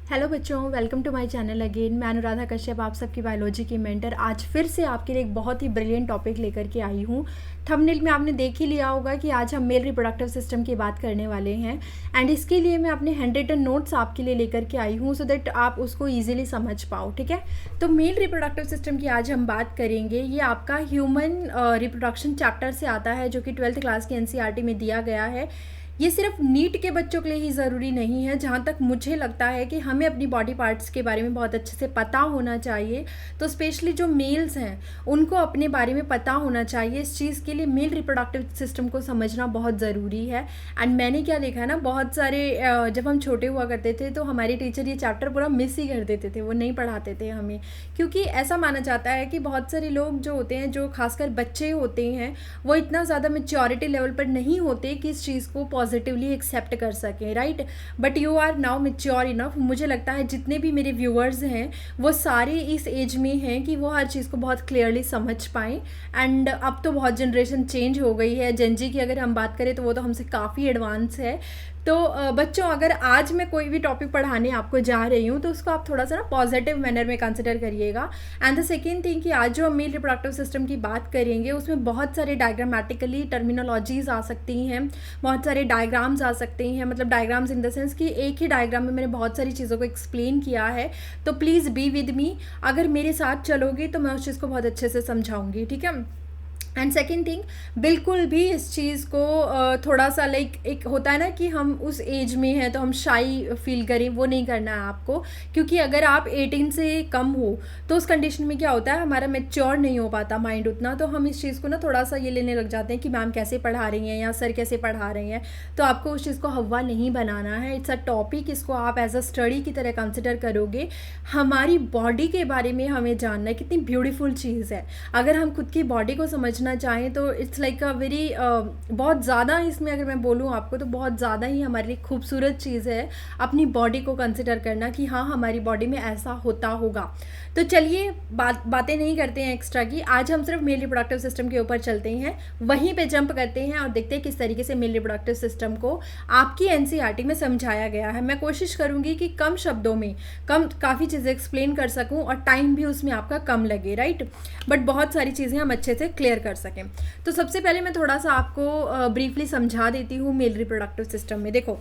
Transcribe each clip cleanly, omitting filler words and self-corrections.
Hello बच्चों, welcome to my channel again. मैं अनुराधा कश्यप, आप सबकी बायोलॉजी की मेंटर। आज फिर से आपके लिए एक बहुत ही ब्रिलियंट टॉपिक लेकर के आई हूँ। थंबनेल में आपने देख ही लिया होगा कि आज हम मेल रिप्रोडक्टिव सिस्टम की बात करने वाले हैं एंड इसके लिए मैं अपने हैंड रिटन नोट्स आपके लिए लेकर के आई हूँ सो दैट आप उसको ईजिली समझ पाओ। ठीक है, तो मेल रिप्रोडक्टिव सिस्टम की आज हम बात करेंगे। ये आपका ह्यूमन रिप्रोडक्शन चैप्टर से आता है जो कि 12th क्लास के एनसीईआरटी में दिया गया है। ये सिर्फ नीट के बच्चों के लिए ही ज़रूरी नहीं है। जहाँ तक मुझे लगता है कि हमें अपनी बॉडी पार्ट्स के बारे में बहुत अच्छे से पता होना चाहिए, तो स्पेशली जो मेल्स हैं उनको अपने बारे में पता होना चाहिए। इस चीज़ के लिए मेल रिप्रोडक्टिव सिस्टम को समझना बहुत ज़रूरी है। एंड मैंने क्या देखा है ना, बहुत सारे जब हम छोटे हुआ करते थे तो हमारे टीचर ये चैप्टर पूरा मिस ही कर देते थे, वो नहीं पढ़ाते थे हमें, क्योंकि ऐसा माना जाता है कि बहुत सारे लोग जो होते हैं, जो खासकर बच्चे होते हैं, वो इतना ज़्यादा मेच्योरिटी लेवल पर नहीं होते कि इस चीज़ को पॉजिटिवली एक्सेप्ट कर सकें, right. But you are now mature enough. मुझे लगता है जितने भी मेरे व्यूअर्स हैं वो सारे इस एज में हैं कि वो हर चीज़ को बहुत क्लियरली समझ पाएँ। एंड अब तो बहुत जनरेशन चेंज हो गई है। जेनजी की अगर हम बात करें तो वो तो हमसे काफ़ी एडवांस है। तो बच्चों, अगर आज मैं कोई भी टॉपिक पढ़ाने आपको जा रही हूँ तो उसको आप थोड़ा सा ना पॉजिटिव मैनर में कंसिडर करिएगा। एंड द सेकेंड थिंग कि आज जो हम मेल रिप्रोडक्टिव सिस्टम की बात करेंगे उसमें बहुत सारे डायग्रामेटिकली टर्मिनोलॉजीज आ सकती हैं, बहुत सारे डायग्राम्स आ सकते हैं। मतलब डायग्राम्स इन द सेंस कि एक ही डायग्राम में मैंने बहुत सारी चीज़ों को एक्सप्लेन किया है। तो प्लीज़ बी विद मी, अगर मेरे साथ चलोगे तो मैं उस चीज़ को बहुत अच्छे से समझाऊंगी। ठीक है। एंड सेकेंड थिंग, बिल्कुल भी इस चीज़ को थोड़ा सा लाइक एक होता है ना कि हम उस एज में हैं तो हम शाई फील करें, वो नहीं करना है आपको। क्योंकि अगर आप 18 से कम हो तो उस कंडीशन में क्या होता है, हमारा मेच्योर नहीं हो पाता माइंड उतना, तो हम इस चीज़ को ना थोड़ा सा ये लेने लग जाते हैं कि मैम कैसे पढ़ा रही हैं या सर कैसे पढ़ा रही हैं। तो आपको उस चीज़ को हवा नहीं बनाना है। इट्स अ टॉपिक, इसको आप एज अ स्टडी की तरह कंसिडर करोगे। हमारी बॉडी के बारे में हमें जानना है, कितनी ब्यूटीफुल चीज़ है। अगर हम खुद की बॉडी को समझना चाहें तो इट्स लाइक अ वेरी बहुत ज़्यादा, इसमें अगर मैं बोलूँ आपको तो बहुत ज़्यादा ही हमारे लिए खूबसूरत चीज़ है अपनी बॉडी को कंसिडर करना कि हाँ, हमारी बॉडी में ऐसा होता होगा। तो चलिए बातें नहीं करते हैं एक्स्ट्रा की। आज हम सिर्फ मेल रिप्रोडक्टिव सिस्टम के ऊपर चलते हैं, वहीं पे जंप करते हैं और देखते हैं किस तरीके से मेल रिप्रोडक्टिव सिस्टम को आपकी एनसीईआरटी में समझाया गया है। मैं कोशिश करूँगी कि कम शब्दों में काफ़ी चीज़ें एक्सप्लेन कर सकूँ और टाइम भी उसमें आपका कम लगे, राइट। बट बहुत सारी चीज़ें हम अच्छे से क्लियर कर सकें। तो सबसे पहले मैं थोड़ा सा आपको ब्रीफली समझा देती हूँ मेल रिप्रोडक्टिव सिस्टम में। देखो,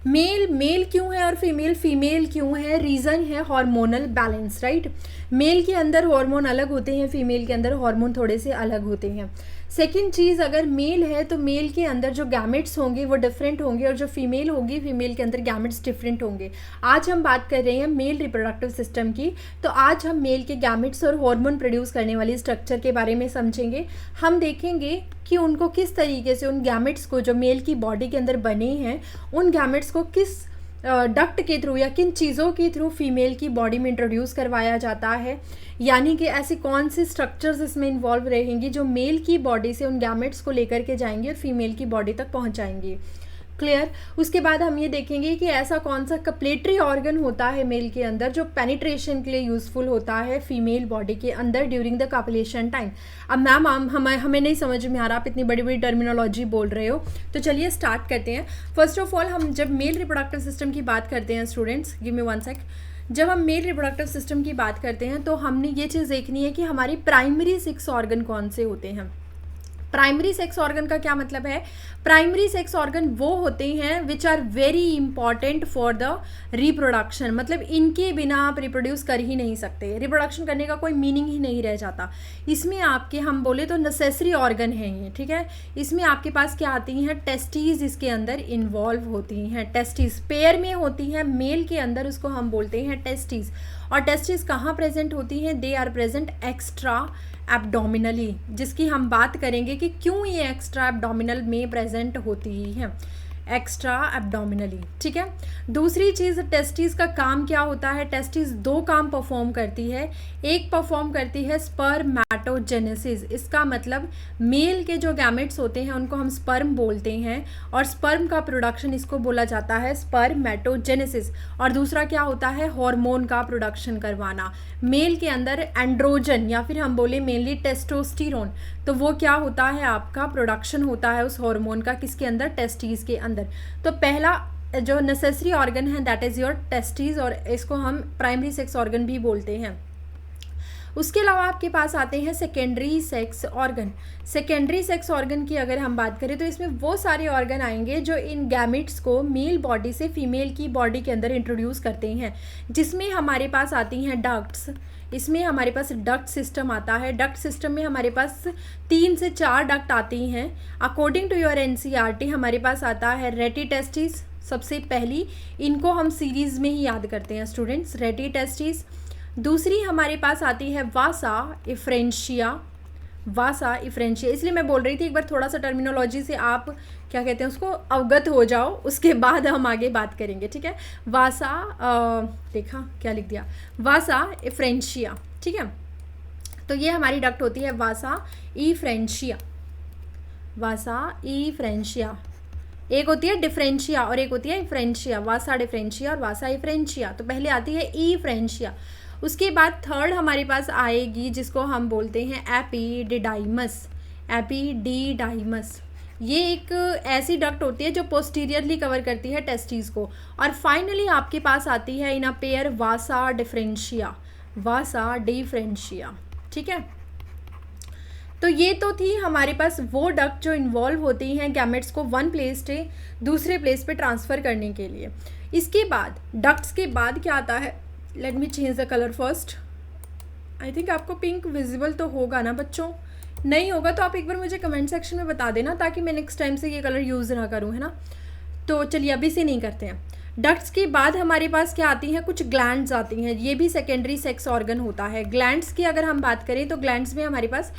मेल मेल क्यों है और फीमेल फीमेल क्यों है? रीज़न है हार्मोनल बैलेंस, राइट। मेल के अंदर हार्मोन अलग होते हैं, फीमेल के अंदर हार्मोन थोड़े से अलग होते हैं। सेकेंड चीज़, अगर मेल है तो मेल के अंदर जो गैमेट्स होंगे वो डिफरेंट होंगे और जो फीमेल होगी, फीमेल के अंदर गैमेट्स डिफरेंट होंगे। आज हम बात कर रहे हैं मेल रिप्रोडक्टिव सिस्टम की, तो आज हम मेल के गैमेट्स और हार्मोन प्रोड्यूस करने वाली स्ट्रक्चर के बारे में समझेंगे। हम देखेंगे कि उनको किस तरीके से, उन गैमेट्स को जो मेल की बॉडी के अंदर बने हैं, उन गैमेट्स को किस डक्ट के थ्रू या किन चीज़ों के थ्रू फीमेल की बॉडी में इंट्रोड्यूस करवाया जाता है। यानी कि ऐसे कौन से स्ट्रक्चर्स इसमें इन्वॉल्व रहेंगी जो मेल की बॉडी से उन गैमेट्स को लेकर के जाएंगी और फीमेल की बॉडी तक पहुंचाएंगी। क्लियर। उसके बाद हम ये देखेंगे कि ऐसा कौन सा कपलेटरी ऑर्गन होता है मेल के अंदर जो पेनिट्रेशन के लिए यूज़फुल होता है फीमेल बॉडी के अंदर ड्यूरिंग द कॉपुलेशन टाइम। अब मैम हमें नहीं समझ में आ रहा, आप इतनी बड़ी बड़ी टर्मिनोलॉजी बोल रहे हो, तो चलिए स्टार्ट करते हैं। फर्स्ट ऑफ ऑल, हम जब मेल रिप्रोडक्टिव सिस्टम की बात करते हैं, students give me one sec, जब हम मेल रिप्रोडक्टिव सिस्टम की बात करते हैं तो हमने ये चीज़ देखनी है कि हमारी प्राइमरी 6 ऑर्गन कौन से होते हैं। प्राइमरी सेक्स ऑर्गन का क्या मतलब है? प्राइमरी सेक्स ऑर्गन वो होते हैं which are very important for the reproduction. मतलब इनके बिना आप रिप्रोड्यूस कर ही नहीं सकते, रिप्रोडक्शन करने का कोई मीनिंग ही नहीं रह जाता। इसमें आपके, हम बोले तो नेसेसरी ऑर्गन है ये, ठीक है। इसमें आपके पास क्या आती हैं? टेस्टीज इसके अंदर इन्वॉल्व होती हैं। टेस्टीज पेयर में होती हैं, मेल के अंदर उसको हम बोलते हैं टेस्टीज। और टेस्टीज कहाँ प्रेजेंट होती हैं? दे आर प्रेजेंट एक्स्ट्रा एब्डोमिनली, जिसकी हम बात करेंगे कि क्यों ये एक्स्ट्रा एब्डोमिनल में प्रेजेंट होती है, एक्स्ट्रा एब्डोमिनली, ठीक है। दूसरी चीज़, टेस्टिस का काम क्या होता है? टेस्टिस 2 काम परफॉर्म करती है। एक परफॉर्म करती है स्पर्मेटोजेनेसिस, इसका मतलब मेल के जो गैमेट्स होते हैं उनको हम स्पर्म बोलते हैं और स्पर्म का प्रोडक्शन इसको बोला जाता है स्पर्मेटोजेनेसिस। और दूसरा क्या होता है? हार्मोन का प्रोडक्शन करवाना। मेल के अंदर एंड्रोजन या फिर हम बोले मेनली टेस्टोस्टेरोन, तो वो क्या होता है? आपका प्रोडक्शन होता है उस हार्मोन का, किसके अंदर? टेस्टिस के अंदर। तो पहला जो नेसेसरी ऑर्गन है दैट इज़ योर टेस्टिस, और इसको हम प्राइमरी सेक्स ऑर्गन भी बोलते हैं। उसके अलावा आपके पास आते हैं secondary sex organ. Secondary sex organ की अगर हम बात करें तो इसमें वो सारे ऑर्गन आएंगे जो इन गैमेट्स को मेल बॉडी से फीमेल की बॉडी के अंदर इंट्रोड्यूस करते हैं, जिसमें हमारे पास आती हैं डक्ट्स। इसमें हमारे पास डक्ट सिस्टम आता है। डक्ट सिस्टम में हमारे पास 3 से 4 डक्ट आती हैं। अकॉर्डिंग टू योर एनसीईआरटी हमारे पास आता है रेटी टेस्टिस सबसे पहली, इनको हम सीरीज़ में ही याद करते हैं स्टूडेंट्स, रेटी टेस्टिस। दूसरी हमारे पास आती है वासा इफ्रेंशिया। वासा इफ्रेंशिया इसलिए मैं बोल रही थी, एक बार थोड़ा सा टर्मिनोलॉजी से आप क्या कहते हैं उसको अवगत हो जाओ, उसके बाद हम आगे बात करेंगे, ठीक है। वासा देखा क्या लिख दिया, वासा इफ्रेंशिया, ठीक है। तो ये हमारी डक्ट होती है वासा इफ्रेंशिया। वासा इफ्रेंशिया, एक होती है डिफरेंशिया और एक होती है इफ्रेंशिया। वासा डिफरेंशिया और वासा इफ्रेंशिया। तो पहले आती है इफ्रेंशिया। उसके बाद थर्ड हमारे पास आएगी जिसको हम बोलते हैं एपिडिडाइमस। एपिडिडाइमस ये एक ऐसी डक्ट होती है जो पोस्टीरियरली कवर करती है टेस्टिस को। और फाइनली आपके पास आती है in a pair vasa deferentia. Vasa deferentia, ठीक है। तो ये तो थी हमारे पास वो डक्ट जो इन्वॉल्व होती हैं गैमेट्स को वन प्लेस से दूसरे प्लेस पे ट्रांसफ़र करने के लिए। इसके बाद डक्ट्स के बाद क्या आता है, let me change the colour first. I think आपको पिंक विजिबल तो होगा ना बच्चों, नहीं होगा तो आप एक बार मुझे कमेंट सेक्शन में बता देना ताकि मैं नेक्स्ट टाइम से ये कलर यूज़ ना करूँ, है ना। तो चलिए अभी से नहीं करते हैं। डक्ट्स के बाद हमारे पास क्या आती हैं, कुछ ग्लैंड्स आती हैं। ये भी सेकेंडरी सेक्स ऑर्गन होता है। ग्लैंड्स की अगर हम बात करें तो ग्लैंड्स में हमारे पास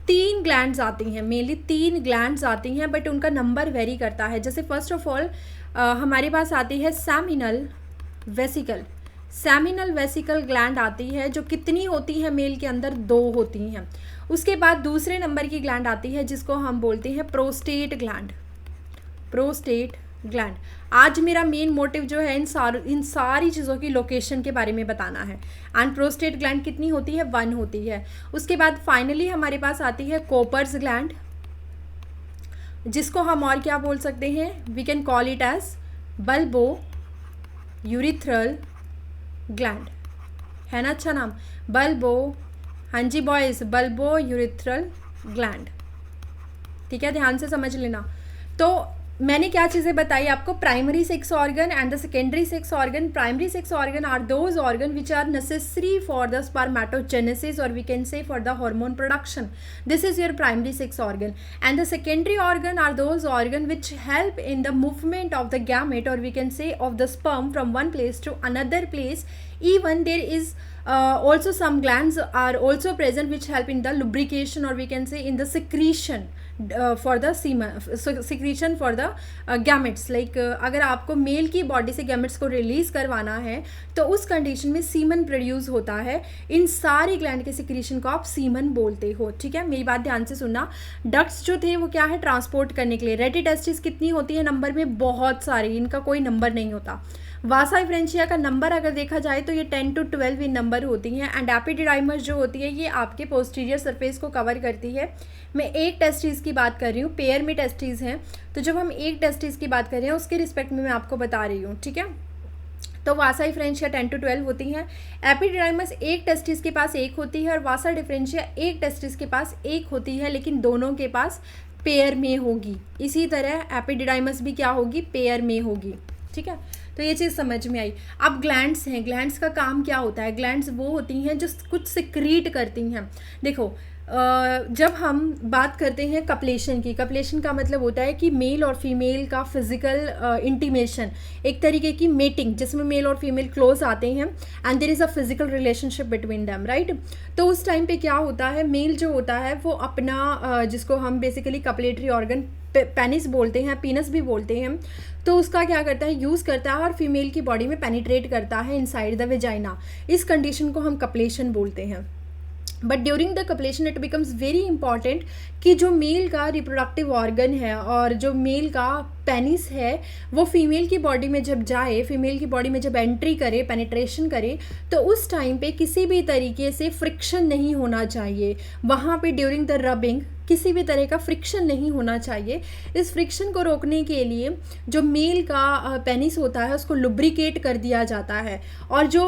3 ग्लैंड्स आती हैं, मेनली 3 ग्लैंड्स आती हैं, बट उनका नंबर वेरी करता है। जैसे फर्स्ट ऑफ ऑल हमारे पास आती है seminal vesicle. Seminal vesicle gland आती है जो कितनी होती है मेल के अंदर, 2 होती हैं। उसके बाद दूसरे नंबर की ग्लैंड आती है जिसको हम बोलते हैं प्रोस्टेट ग्लैंड। Prostate gland. आज मेरा मेन मोटिव जो है इन सारी चीज़ों की लोकेशन के बारे में बताना है। एंड प्रोस्टेट ग्लैंड कितनी होती है, 1 होती है। उसके बाद फाइनली हमारे पास आती है कोपर्स ग्लैंड, जिसको हम और क्या बोल सकते हैं, we can call it as bulbo urethral gland, है ना अच्छा नाम, बल्बो, हाँ जी बॉयज़, बल्बो यूरिथ्रल ग्लैंड, ठीक है, ध्यान से समझ लेना। तो मैंने क्या चीज़ें बताई आपको, primary sex organ and the secondary sex organ. Primary sex organ are those organ which are necessary for the spermatogenesis or we can say for the hormone production. This is your primary sex organ. And the secondary organ are those organ which help in the movement of the gamete or we can say of the sperm from one place to another place. Even there is also some glands are also present which help in the lubrication or we can say in the secretion for the semen, secretion for the gametes. Like अगर आपको mail की body से gametes को release करवाना है तो उस condition में सीमन प्रोड्यूस होता है। इन सारी ग्लैंड के सिक्रीशन को आप सीमन बोलते हो, ठीक है। मेरी बात ध्यान से सुनना। डक्ट्स जो थे वो क्या है, ट्रांसपोर्ट करने के लिए। रेटी टेस्टिस कितनी होती है नंबर में, बहुत सारी, इनका कोई नंबर नहीं होता। वासा इफ्रेंशिया का नंबर अगर देखा जाए तो ये 10 to 12 इन नंबर होती हैं। एंड एपिडिडाइमस जो होती है ये आपके पोस्टीरियर सरफेस को कवर करती है। मैं एक टेस्टिस की बात कर रही हूँ, पेयर में टेस्टिस हैं, तो जब हम एक टेस्टिस की बात कर रहे हैं उसके रिस्पेक्ट में मैं आपको बता रही हूँ, ठीक है। तो वासा इफ्रेंशिया 10 to 12 होती हैं। एपिडिडाइमस एक टेस्टिस के पास एक होती है और वासा डिफरेंशिया एक टेस्टिस के पास एक होती है, लेकिन दोनों के पास पेयर में होगी। इसी तरह एपिडिडाइमस भी क्या होगी, पेयर में होगी, ठीक है। तो ये चीज़ समझ में आई। अब ग्लैंड्स हैं, ग्लैंड्स का काम क्या होता है, ग्लैंड्स वो होती हैं जो कुछ सिक्रीट करती हैं। देखो जब हम बात करते हैं कपलेशन की, कपलेशन का मतलब होता है कि मेल और फीमेल का फिजिकल इंटीमेशन, एक तरीके की मेटिंग जिसमें मेल और फीमेल क्लोज आते हैं and there is a physical relationship between them, right. तो उस टाइम पे क्या होता है, मेल जो होता है वो अपना जिसको हम बेसिकली कपलेटरी ऑर्गन पेनिस बोलते हैं, पीनस भी बोलते हैं, तो उसका क्या करता है, यूज़ करता है और फीमेल की बॉडी में पेनिट्रेट करता है इनसाइड द वेजाइना। इस कंडीशन को हम कपलेशन बोलते हैं। But during the copulation it becomes very important कि जो मेल का रिप्रोडक्टिव ऑर्गन है और जो मेल का पेनिस है वो फीमेल की बॉडी में जब जाए, फीमेल की बॉडी में जब एंट्री करे, पेनिट्रेशन करे, तो उस टाइम पे किसी भी तरीके से फ्रिक्शन नहीं होना चाहिए। वहाँ पे ड्यूरिंग द रबिंग किसी भी तरह का फ्रिक्शन नहीं होना चाहिए। इस फ्रिक्शन को रोकने के लिए जो मेल का पेनिस होता है उसको लुब्रिकेट कर दिया जाता है, और जो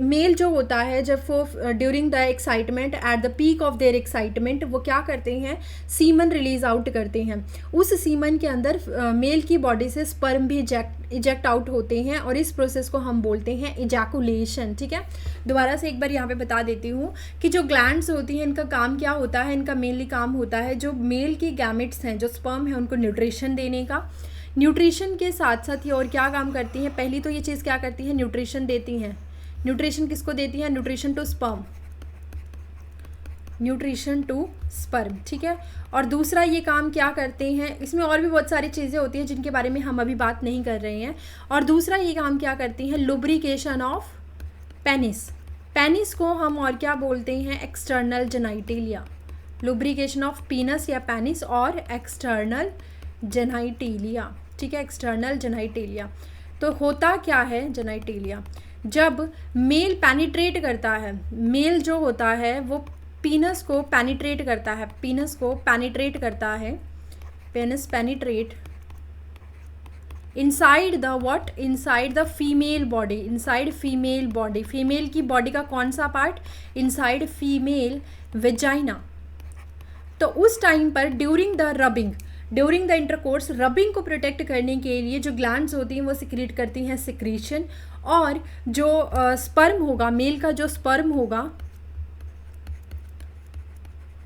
मेल जो होता है जब वो during the excitement, at the peak of their excitement, वो क्या करते हैं, सीमन रिलीज आउट करते हैं। उस सीमन के अंदर मेल की बॉडी से स्पर्म भी इजेक्ट आउट होते हैं, और इस प्रोसेस को हम बोलते हैं इजैकुलेशन। ठीक है, दोबारा से एक बार यहाँ पे बता देती हूँ कि जो ग्लैंड्स होती हैं इनका काम क्या होता है। इनका मेनली काम होता है जो मेल की गैमेट्स हैं, जो स्पर्म है, उनको न्यूट्रिशन देने का। न्यूट्रिशन के साथ साथ ये और क्या काम करती हैं, पहली तो ये चीज़ क्या करती है, न्यूट्रिशन देती हैं। न्यूट्रिशन किसको देती हैं, nutrition to sperm, nutrition to sperm. ठीक है, और दूसरा ये काम क्या करते हैं, इसमें और भी बहुत सारी चीज़ें होती हैं जिनके बारे में हम अभी बात नहीं कर रहे हैं। और दूसरा ये काम क्या करती हैं, लुब्रिकेशन ऑफ पेनिस। पेनिस को हम और क्या बोलते हैं, एक्सटर्नल जेनाइटेलिया। लुब्रिकेशन ऑफ पीनस या पेनिस और एक्सटर्नल जेनाइटेलिया। ठीक है, एक्सटर्नल जेनाइटेलिया। तो होता क्या है जेनाइटेलिया, जब मेल पेनिट्रेट करता है, मेल जो होता है वो पीनस को पेनिट्रेट करता है, पीनस को पेनिट्रेट करता है, penis penetrate inside the what, inside the female body, inside female body. Female की बॉडी का कौन सा पार्ट, इनसाइड फीमेल वेजाइना। तो उस टाइम पर during the rubbing, during the intercourse, rubbing को प्रोटेक्ट करने के लिए जो ग्लैंड्स होती हैं वो सिक्रीट करती हैं सिक्रीशन, और जो स्पर्म होगा, मेल का जो स्पर्म होगा,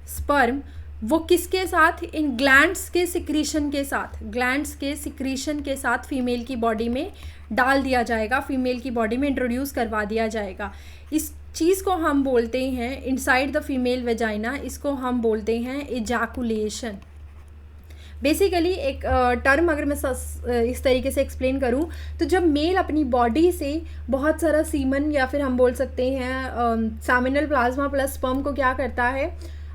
स्पर्म, वो किसके साथ, इन ग्लैंड्स के सिक्रीशन के साथ, ग्लैंड्स के सिक्रीशन के साथ फीमेल की बॉडी में डाल दिया जाएगा, फीमेल की बॉडी में इंट्रोड्यूस करवा दिया जाएगा। इस चीज़ को हम बोलते हैं इनसाइड द फीमेल वेजाइना, इसको हम बोलते हैं इजैकुलेशन। बेसिकली एक टर्म अगर मैं इस तरीके से एक्सप्लेन करूं, तो जब मेल अपनी बॉडी से बहुत सारा सीमन या फिर हम बोल सकते हैं सेमिनल प्लाज्मा प्लस स्पर्म को क्या करता है,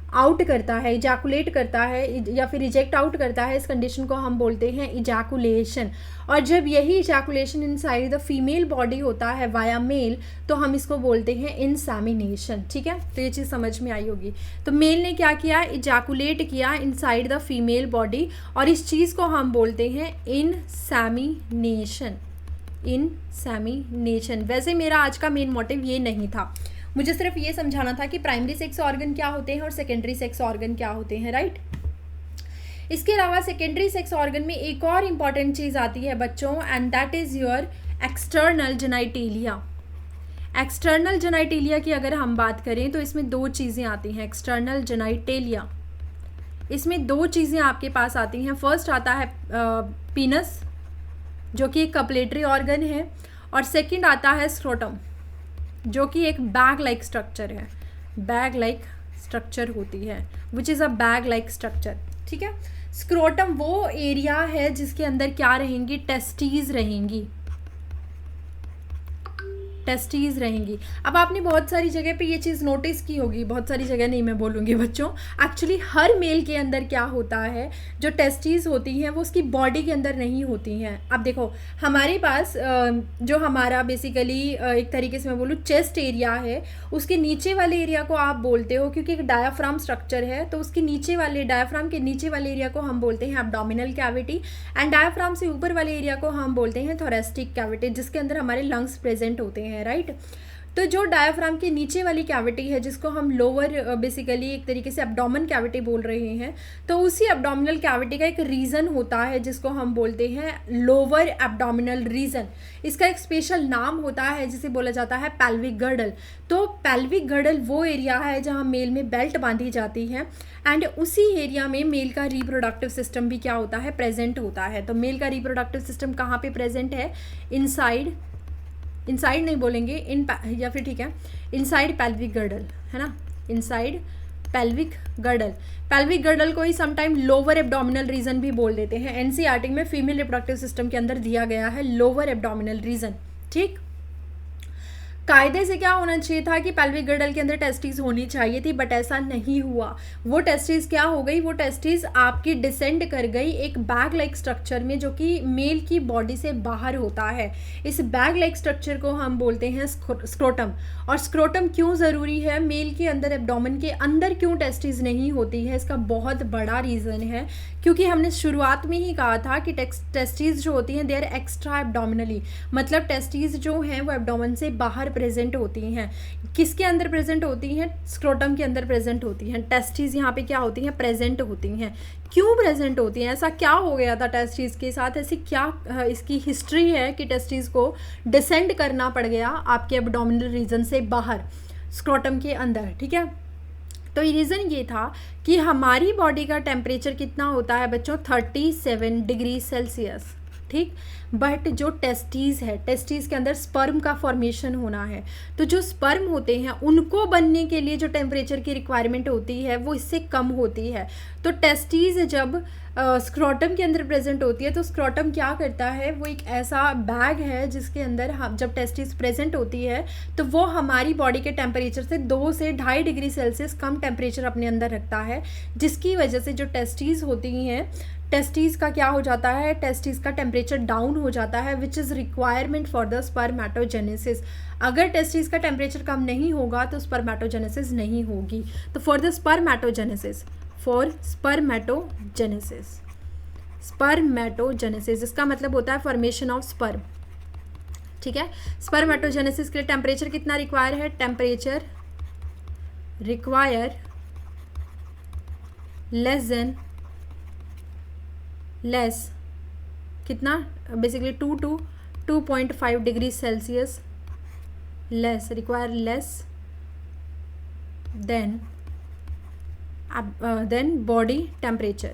आउट करता है, इजैकुलेट करता है या फिर रिजेक्ट आउट करता है, इस कंडीशन को हम बोलते हैं इजैकुलेशन। और जब यही ejaculation inside the female body होता है वाया मेल, तो हम इसको बोलते हैं इंसेमिनेशन। ठीक है, तो ये चीज़ समझ में आई होगी। तो मेल ने क्या किया, इजैकुलेट किया इनसाइड द फीमेल बॉडी, और इस चीज़ को हम बोलते हैं इंसेमिनेशन, इंसेमिनेशन। वैसे मेरा आज का मेन मोटिव ये नहीं था, मुझे सिर्फ ये समझाना था कि प्राइमरी सेक्स ऑर्गन क्या होते हैं और सेकेंडरी सेक्स ऑर्गन क्या होते हैं, राइट। इसके अलावा सेकेंडरी सेक्स ऑर्गन में एक और इम्पॉर्टेंट चीज़ आती है बच्चों, and that is your external genitalia. External genitalia की अगर हम बात करें तो इसमें दो चीज़ें आती हैं, एक्सटर्नल जेनाइटेलिया, इसमें दो चीज़ें आपके पास आती हैं। फर्स्ट आता है पीनस, जो कि एक कपलेटरी ऑर्गन है, और सेकंड आता है स्क्रोटम, जो कि एक बैग लाइक स्ट्रक्चर है, बैग लाइक स्ट्रक्चर होती है, which is a bag like structure. ठीक है, स्क्रोटम वो एरिया है जिसके अंदर क्या रहेंगी, टेस्टीज रहेंगी, टेस्टीज रहेंगी। अब आपने बहुत सारी जगह पे ये चीज़ नोटिस की होगी, बहुत सारी जगह नहीं मैं बोलूँगी बच्चों, एक्चुअली हर मेल के अंदर क्या होता है, जो टेस्टीज होती हैं वो उसकी बॉडी के अंदर नहीं होती हैं। अब देखो हमारे पास जो हमारा बेसिकली एक तरीके से मैं बोलूँ चेस्ट एरिया है, उसके नीचे वाले एरिया को आप बोलते हो, क्योंकि एक डायाफ्राम स्ट्रक्चर है, तो उसके नीचे वाले, डायाफ्राम के नीचे वाले एरिया को हम बोलते हैं एब्डोमिनल कैविटी, एंड डायाफ्राम से ऊपर वाले एरिया को हम बोलते हैं थोरेस्टिक कैविटी, जिसके अंदर हमारे लंग्स प्रेजेंट होते हैं, राइट। तो जो डायाफ्राम के नीचे वाली कैविटी है, जिसको हम लोअर बेसिकली एक तरीके से एब्डोमेन कैविटी बोल रहे हैं, तो उसी एब्डोमिनल कैविटी का एक रीजन होता है जिसको हम बोलते हैं लोअर एब्डोमिनल रीजन। इसका एक स्पेशल नाम होता है जिसे बोला जाता है पेल्विक गर्डल। तो पेल्विक गर्डल वो एरिया है जहाँ मेल में बेल्ट बांधी जाती है, एंड उसी एरिया में मेल का रिप्रोडक्टिव सिस्टम भी क्या होता है, प्रेजेंट होता है। तो मेल का रिप्रोडक्टिव सिस्टम कहाँ पे प्रेजेंट है, इनसाइड, इनसाइड नहीं बोलेंगे, इन, या फिर ठीक है, इनसाइड पेल्विक गर्डल, है ना, inside pelvic girdle. Pelvic girdle को ही समटाइम लोअर एब्डोमिनल रीजन भी बोल देते हैं। एनसीईआरटी में फीमेल रिप्रोडक्टिव सिस्टम के अंदर दिया गया है लोअर एब्डोमिनल रीजन, ठीक। कायदे से क्या होना चाहिए था कि पेल्विक गर्डल के अंदर टेस्टिस होनी चाहिए थी, बट ऐसा नहीं हुआ। वो टेस्टिस क्या हो गई, वो टेस्टिस आपकी डिसेंड कर गई एक बैग लाइक स्ट्रक्चर में, जो कि मेल की बॉडी से बाहर होता है। इस बैग लाइक स्ट्रक्चर को हम बोलते हैं स्क्रोटम। और स्क्रोटम क्यों ज़रूरी है मेल के अंदर, एब्डोमेन के अंदर क्यों टेस्टिस नहीं होती है, इसका बहुत बड़ा रीज़न है, क्योंकि हमने शुरुआत में ही कहा था कि टेस्टिस जो होती हैं दे आर एक्स्ट्रा एब्डोमिनली, मतलब टेस्टिस जो हैं वो एब्डोमेन से बाहर प्रेजेंट होती हैं। किसके अंदर प्रेजेंट होती हैं, स्क्रोटम के अंदर प्रेजेंट होती हैं। टेस्टिस यहाँ पे क्या होती हैं, प्रेजेंट होती हैं। क्यों प्रेजेंट होती हैं, ऐसा क्या हो गया था टेस्टिस के साथ, ऐसी क्या इसकी हिस्ट्री है कि टेस्टिस को डिसेंड करना पड़ गया आपके एब्डोमिनल रीजन से बाहर स्क्रोटम के अंदर, ठीक है। तो रीज़न ये था कि हमारी बॉडी का टेम्परेचर कितना होता है बच्चों, 37 डिग्री सेल्सियस, ठीक। बट जो टेस्टिस है, टेस्टिस के अंदर स्पर्म का फॉर्मेशन होना है, तो जो स्पर्म होते हैं उनको बनने के लिए जो टेम्परेचर की रिक्वायरमेंट होती है वो इससे कम होती है। तो टेस्टिस जब स्क्रोटम के अंदर प्रेजेंट होती है, तो स्क्रोटम क्या करता है, वो एक ऐसा बैग है जिसके अंदर जब टेस्टिस प्रेजेंट होती है तो वो हमारी बॉडी के टेम्परेचर से 2 से 2.5 डिग्री सेल्सियस कम टेम्परेचर अपने अंदर रखता है, जिसकी वजह से जो टेस्टिस होती हैं, टेस्टिस का क्या हो जाता है, टेस्टिस का टेम्परेचर डाउन हो जाता है, which is requirement for the spermatogenesis. अगर टेस्टिस का टेम्परेचर कम नहीं होगा तो स्पर्मेटोजेनेसिस नहीं होगी। तो फॉर द स्पर्मेटोजेनेसिस, स्पर्मेटोजेनेसिस इसका मतलब होता है फॉर्मेशन ऑफ स्पर्म, ठीक है। स्पर्मेटोजेनेसिस के लिए टेम्परेचर कितना रिक्वायर है, टेम्परेचर रिक्वायर लेस कितना, basically 2 to 2.5 degree Celsius less, require less than body temperature,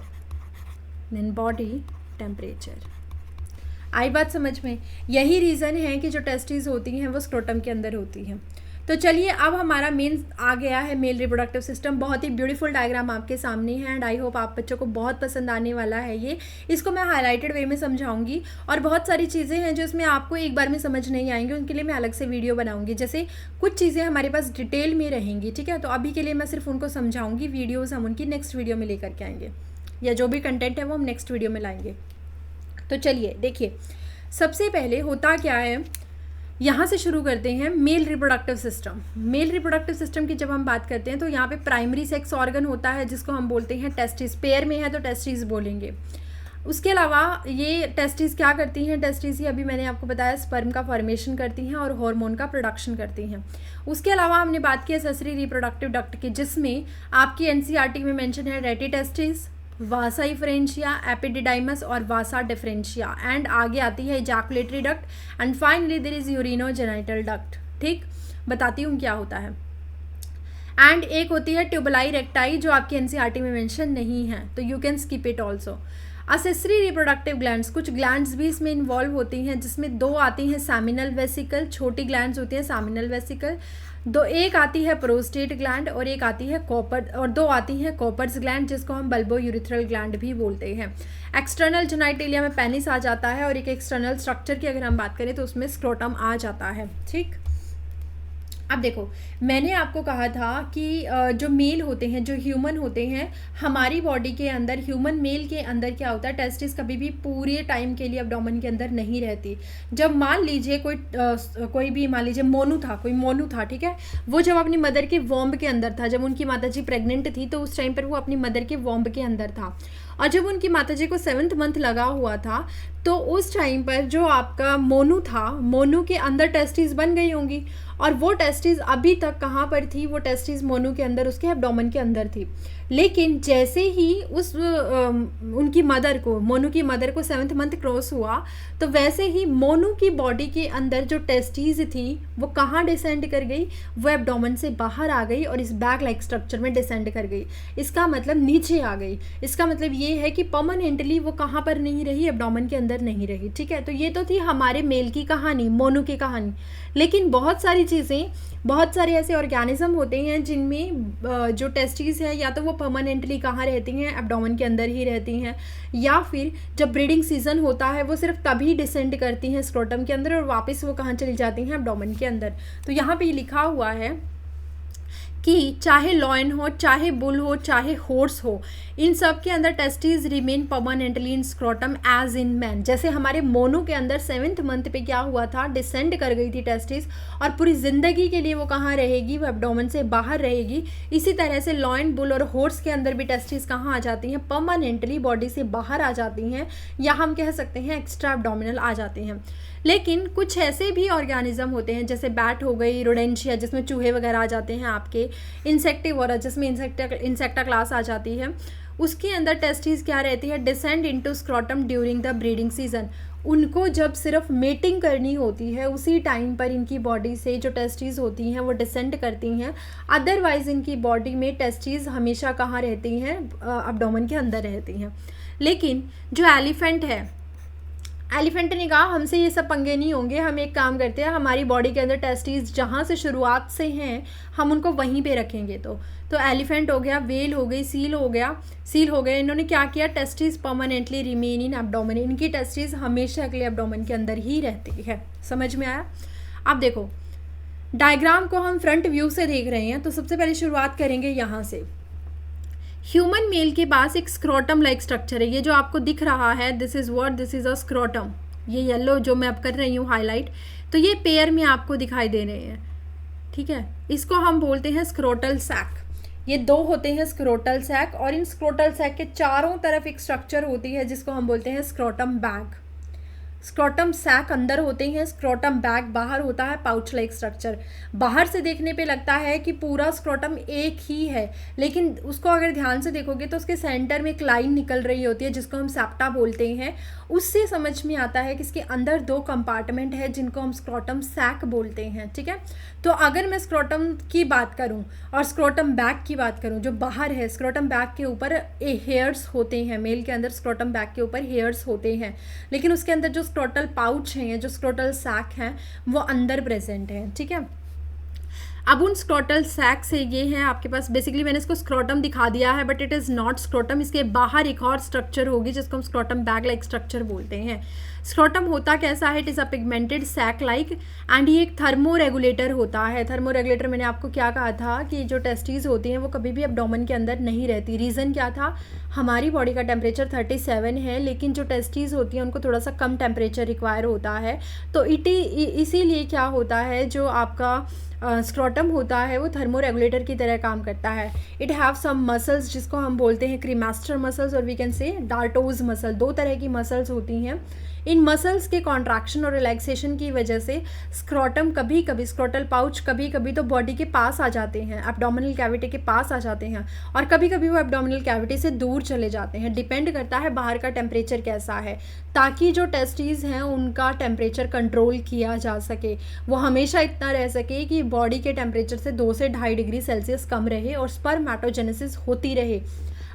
आई बात समझ में। यही रीज़न है कि जो टेस्टिस होती हैं वो स्क्रोटम के अंदर होती हैं। तो चलिए अब हमारा मेन आ गया है मेल रिप्रोडक्टिव सिस्टम। बहुत ही ब्यूटीफुल डायग्राम आपके सामने है एंड आई होप आप बच्चों को बहुत पसंद आने वाला है ये। इसको मैं हाईलाइटेड वे में समझाऊंगी और बहुत सारी चीज़ें हैं जो इसमें आपको एक बार में समझ नहीं आएंगी, उनके लिए मैं अलग से वीडियो बनाऊंगी। जैसे कुछ चीज़ें हमारे पास डिटेल में रहेंगी, ठीक है, तो अभी के लिए मैं सिर्फ उनको समझाऊंगी। वीडियोज़ हम उनकी नेक्स्ट वीडियो में लेकर के आएंगे, या जो भी कंटेंट है वो हम नेक्स्ट वीडियो में लाएंगे। तो चलिए देखिए, सबसे पहले होता क्या है, यहाँ से शुरू करते हैं male reproductive system. Male reproductive system की जब हम बात करते हैं तो यहाँ पे प्राइमरी सेक्स ऑर्गन होता है जिसको हम बोलते हैं टेस्टिस। पेयर में है तो टेस्टिस बोलेंगे। उसके अलावा ये टेस्टिस क्या करती हैं, टेस्टिस ही अभी मैंने आपको बताया स्पर्म का फॉर्मेशन करती हैं और हार्मोन का प्रोडक्शन करती हैं। उसके अलावा हमने बात की एक्सेसरी रिप्रोडक्टिव डक्ट की, जिसमें आपकी एनसीईआरटी में मेंशन है रेटी टेस्टिस, वासा इफ्रेंशिया, एपिडिडाइमस और वासा डिफरेंशिया, एंड आगे आती है ejaculatory duct and finally there is urinogenital duct. ठीक, बताती हूँ क्या होता है। एंड एक होती है ट्यूबुलाई रेक्टाई जो आपकी एनसीईआरटी में मेंशन नहीं है, तो you can skip it also. Accessory reproductive glands, कुछ ग्लैंड्स भी इसमें इन्वॉल्व होती हैं, जिसमें दो आती हैं सैमिनल वेसिकल, छोटी ग्लैंड्स होती हैं सैमिनल वेसिकल, एक आती है प्रोस्टेट ग्लैंड और एक आती है कॉपर, और दो आती हैं कॉपर्स ग्लैंड जिसको हम बल्बो यूरिथ्रल ग्लैंड भी बोलते हैं। एक्सटर्नल जेनाइटेलिया में पेनिस आ जाता है और एक एक्सटर्नल स्ट्रक्चर की अगर हम बात करें तो उसमें स्क्रोटम आ जाता है। ठीक, अब देखो मैंने आपको कहा था कि जो मेल होते हैं, जो ह्यूमन होते हैं, हमारी बॉडी के अंदर ह्यूमन मेल के अंदर क्या होता है, टेस्टिस कभी भी पूरे टाइम के लिए एब्डोमेन के अंदर नहीं रहती। जब मान लीजिए कोई भी मान लीजिए मोनू था, ठीक है, वो जब अपनी मदर के वॉम्ब के अंदर था, जब उनकी माताजी प्रेग्नेंट थी तो उस टाइम पर वो अपनी मदर के वॉम्ब के अंदर था, और जब उनकी माताजी को 7th मंथ लगा हुआ था तो उस टाइम पर जो आपका मोनू था, मोनू के अंदर टेस्टिस बन गई होंगी, और वो टेस्टिस अभी तक कहाँ पर थी, वो टेस्टिस मोनू के अंदर, उसके एब्डोमेन के अंदर थी। लेकिन जैसे ही उनकी मदर को, मोनू की मदर को 7th मंथ क्रॉस हुआ तो वैसे ही मोनू की बॉडी के अंदर जो टेस्टिस थी वो कहाँ डिसेंड कर गई, वो एब्डोमेन से बाहर आ गई और इस बैग लाइक स्ट्रक्चर में डिसेंड कर गई। इसका मतलब नीचे आ गई। इसका मतलब ये है कि परमानेंटली वो कहाँ पर नहीं रही, एब्डोमेन के अंदर अंदर नहीं रही। ठीक है, तो ये तो थी हमारे मेल की कहानी, मोनो की कहानी। लेकिन बहुत सारी चीज़ें, बहुत सारे ऐसे ऑर्गेनिज्म होते हैं जिनमें जो टेस्टिस है या तो वो परमानेंटली कहाँ रहती हैं, एब्डोमेन के अंदर ही रहती हैं, या फिर जब ब्रीडिंग सीजन होता है वो सिर्फ तभी डिसेंड करती हैं स्क्रोटम के अंदर और वापस वो कहाँ चली जाती हैं, एब्डोमेन के अंदर। तो यहाँ पे लिखा हुआ है कि चाहे लॉयन हो, चाहे बुल हो, चाहे हॉर्स हो, इन सब के अंदर testis remain permanently in scrotum as in man. जैसे हमारे मोनो के अंदर 7th मंथ पे क्या हुआ था, डिसेंड कर गई थी टेस्टिस और पूरी ज़िंदगी के लिए वो कहाँ रहेगी, वो एब्डोमेन से बाहर रहेगी। इसी तरह से लॉयन, बुल और हॉर्स के अंदर भी टेस्टिस कहाँ आ जाती हैं, परमानेंटली बॉडी से बाहर आ जाती हैं, या हम कह सकते हैं एक्स्ट्रा एब्डोमिनल आ जाते हैं। लेकिन कुछ ऐसे भी ऑर्गेनिज्म होते हैं जैसे बैट हो गई, रोडेंशिया जिसमें चूहे वगैरह आ जाते हैं आपके, इंसेक्टिवोरा जिसमें इंसेक्टा क्लास आ जाती है, उसके अंदर टेस्टिस क्या रहती है, descend into scrotum during the breeding season. उनको जब सिर्फ मेटिंग करनी होती है उसी टाइम पर इनकी बॉडी से जो टेस्टिस होती हैं वो डिसेंड करती हैं। अदरवाइज इनकी बॉडी में टेस्टिस हमेशा कहाँ रहती हैं, एब्डोमेन के अंदर रहती हैं। लेकिन जो एलिफेंट है, एलिफेंट ने कहा हमसे ये सब पंगे नहीं होंगे, हम एक काम करते हैं, हमारी बॉडी के अंदर टेस्टिस जहाँ से शुरुआत से हैं हम उनको वहीं पे रखेंगे। तो एलिफेंट हो गया, वेल हो गई, सील हो गया, इन्होंने क्या किया, testis permanently remain in abdomen. इनकी टेस्टिस हमेशा के लिए एब्डोमेन के अंदर ही रहती है। समझ में आया? अब देखो डायग्राम को हम फ्रंट व्यू से देख रहे हैं, तो सबसे पहले शुरुआत करेंगे यहाँ से। ह्यूमन मेल के पास एक स्क्रोटम लाइक स्ट्रक्चर है, ये जो आपको दिख रहा है, दिस इज़ अ स्क्रोटम, ये येलो जो मैं अब कर रही हूँ हाईलाइट, तो ये पेयर में आपको दिखाई दे रहे हैं। ठीक है, इसको हम बोलते हैं स्क्रोटल सैक। ये दो होते हैं स्क्रोटल सैक, और इन स्क्रोटल सैक के चारों तरफ एक स्ट्रक्चर होती है जिसको हम बोलते हैं स्क्रोटम बैग। स्क्रोटम सैक अंदर होते हैं, स्क्रोटम बैग बाहर होता है, पाउच लाइक स्ट्रक्चर। बाहर से देखने पे लगता है कि पूरा स्क्रोटम एक ही है, लेकिन उसको अगर ध्यान से देखोगे तो उसके सेंटर में एक लाइन निकल रही होती है जिसको हम सेप्टा बोलते हैं। उससे समझ में आता है कि इसके अंदर दो कंपार्टमेंट है जिनको हम स्क्रोटम सैक बोलते हैं। ठीक है, तो अगर मैं स्क्रोटम की बात करूं और स्क्रोटम बैग की बात करूं, जो बाहर है, स्क्रोटम बैग के ऊपर हेयर्स होते हैं, मेल के अंदर स्क्रोटम बैग के ऊपर हेयर्स होते हैं, लेकिन उसके अंदर जो स्क्रोटल पाउच हैं, जो स्क्रोटल सैक हैं, वो अंदर प्रेजेंट है। ठीक है, अब उन स्क्रोटल सैक से ये है आपके पास, बेसिकली मैंने इसको स्क्रोटम दिखा दिया है but it is not scrotum. इसके बाहर एक और स्ट्रक्चर होगी जिसको हम स्क्रोटम बैग लाइक स्ट्रक्चर बोलते हैं। स्क्रोटम होता कैसा है, it is a pigmented sac like, and ये एक थर्मो रेगुलेटर होता है। थर्मो रेगुलेटर मैंने आपको क्या कहा था कि जो टेस्टिस होती हैं वो कभी भी एब्डोमेन के अंदर नहीं रहती। रीज़न क्या था, हमारी बॉडी का टेम्परेचर 37 है, लेकिन जो टेस्टिस होती हैं उनको थोड़ा सा कम टेम्परेचर रिक्वायर होता है। तो इसीलिए क्या होता है, जो आपका स्क्रोटम होता है वो थर्मो रेगुलेटर की तरह काम करता है। इट हैव सम मसल्स जिसको हम बोलते हैं क्रीमास्टर मसल्स, और वी कैन से डार्टोज मसल। दो तरह की मसल्स होती हैं। इन मसल्स के कॉन्ट्रैक्शन और रिलैक्सेशन की वजह से स्क्रोटम कभी कभी, स्क्रोटल पाउच कभी कभी तो बॉडी के पास आ जाते हैं, एब्डोमिनल कैविटी के पास आ जाते हैं, और कभी कभी वो एब्डोमिनल कैविटी से दूर चले जाते हैं। डिपेंड करता है बाहर का टेम्परेचर कैसा है, ताकि जो टेस्टिस हैं उनका टेम्परेचर कंट्रोल किया जा सके। वो हमेशा इतना रह सके कि बॉडी के टेम्परेचर से 2 से 2.5 डिग्री सेल्सियस कम रहे और स्पर्मेटोजेनेसिस होती रहे।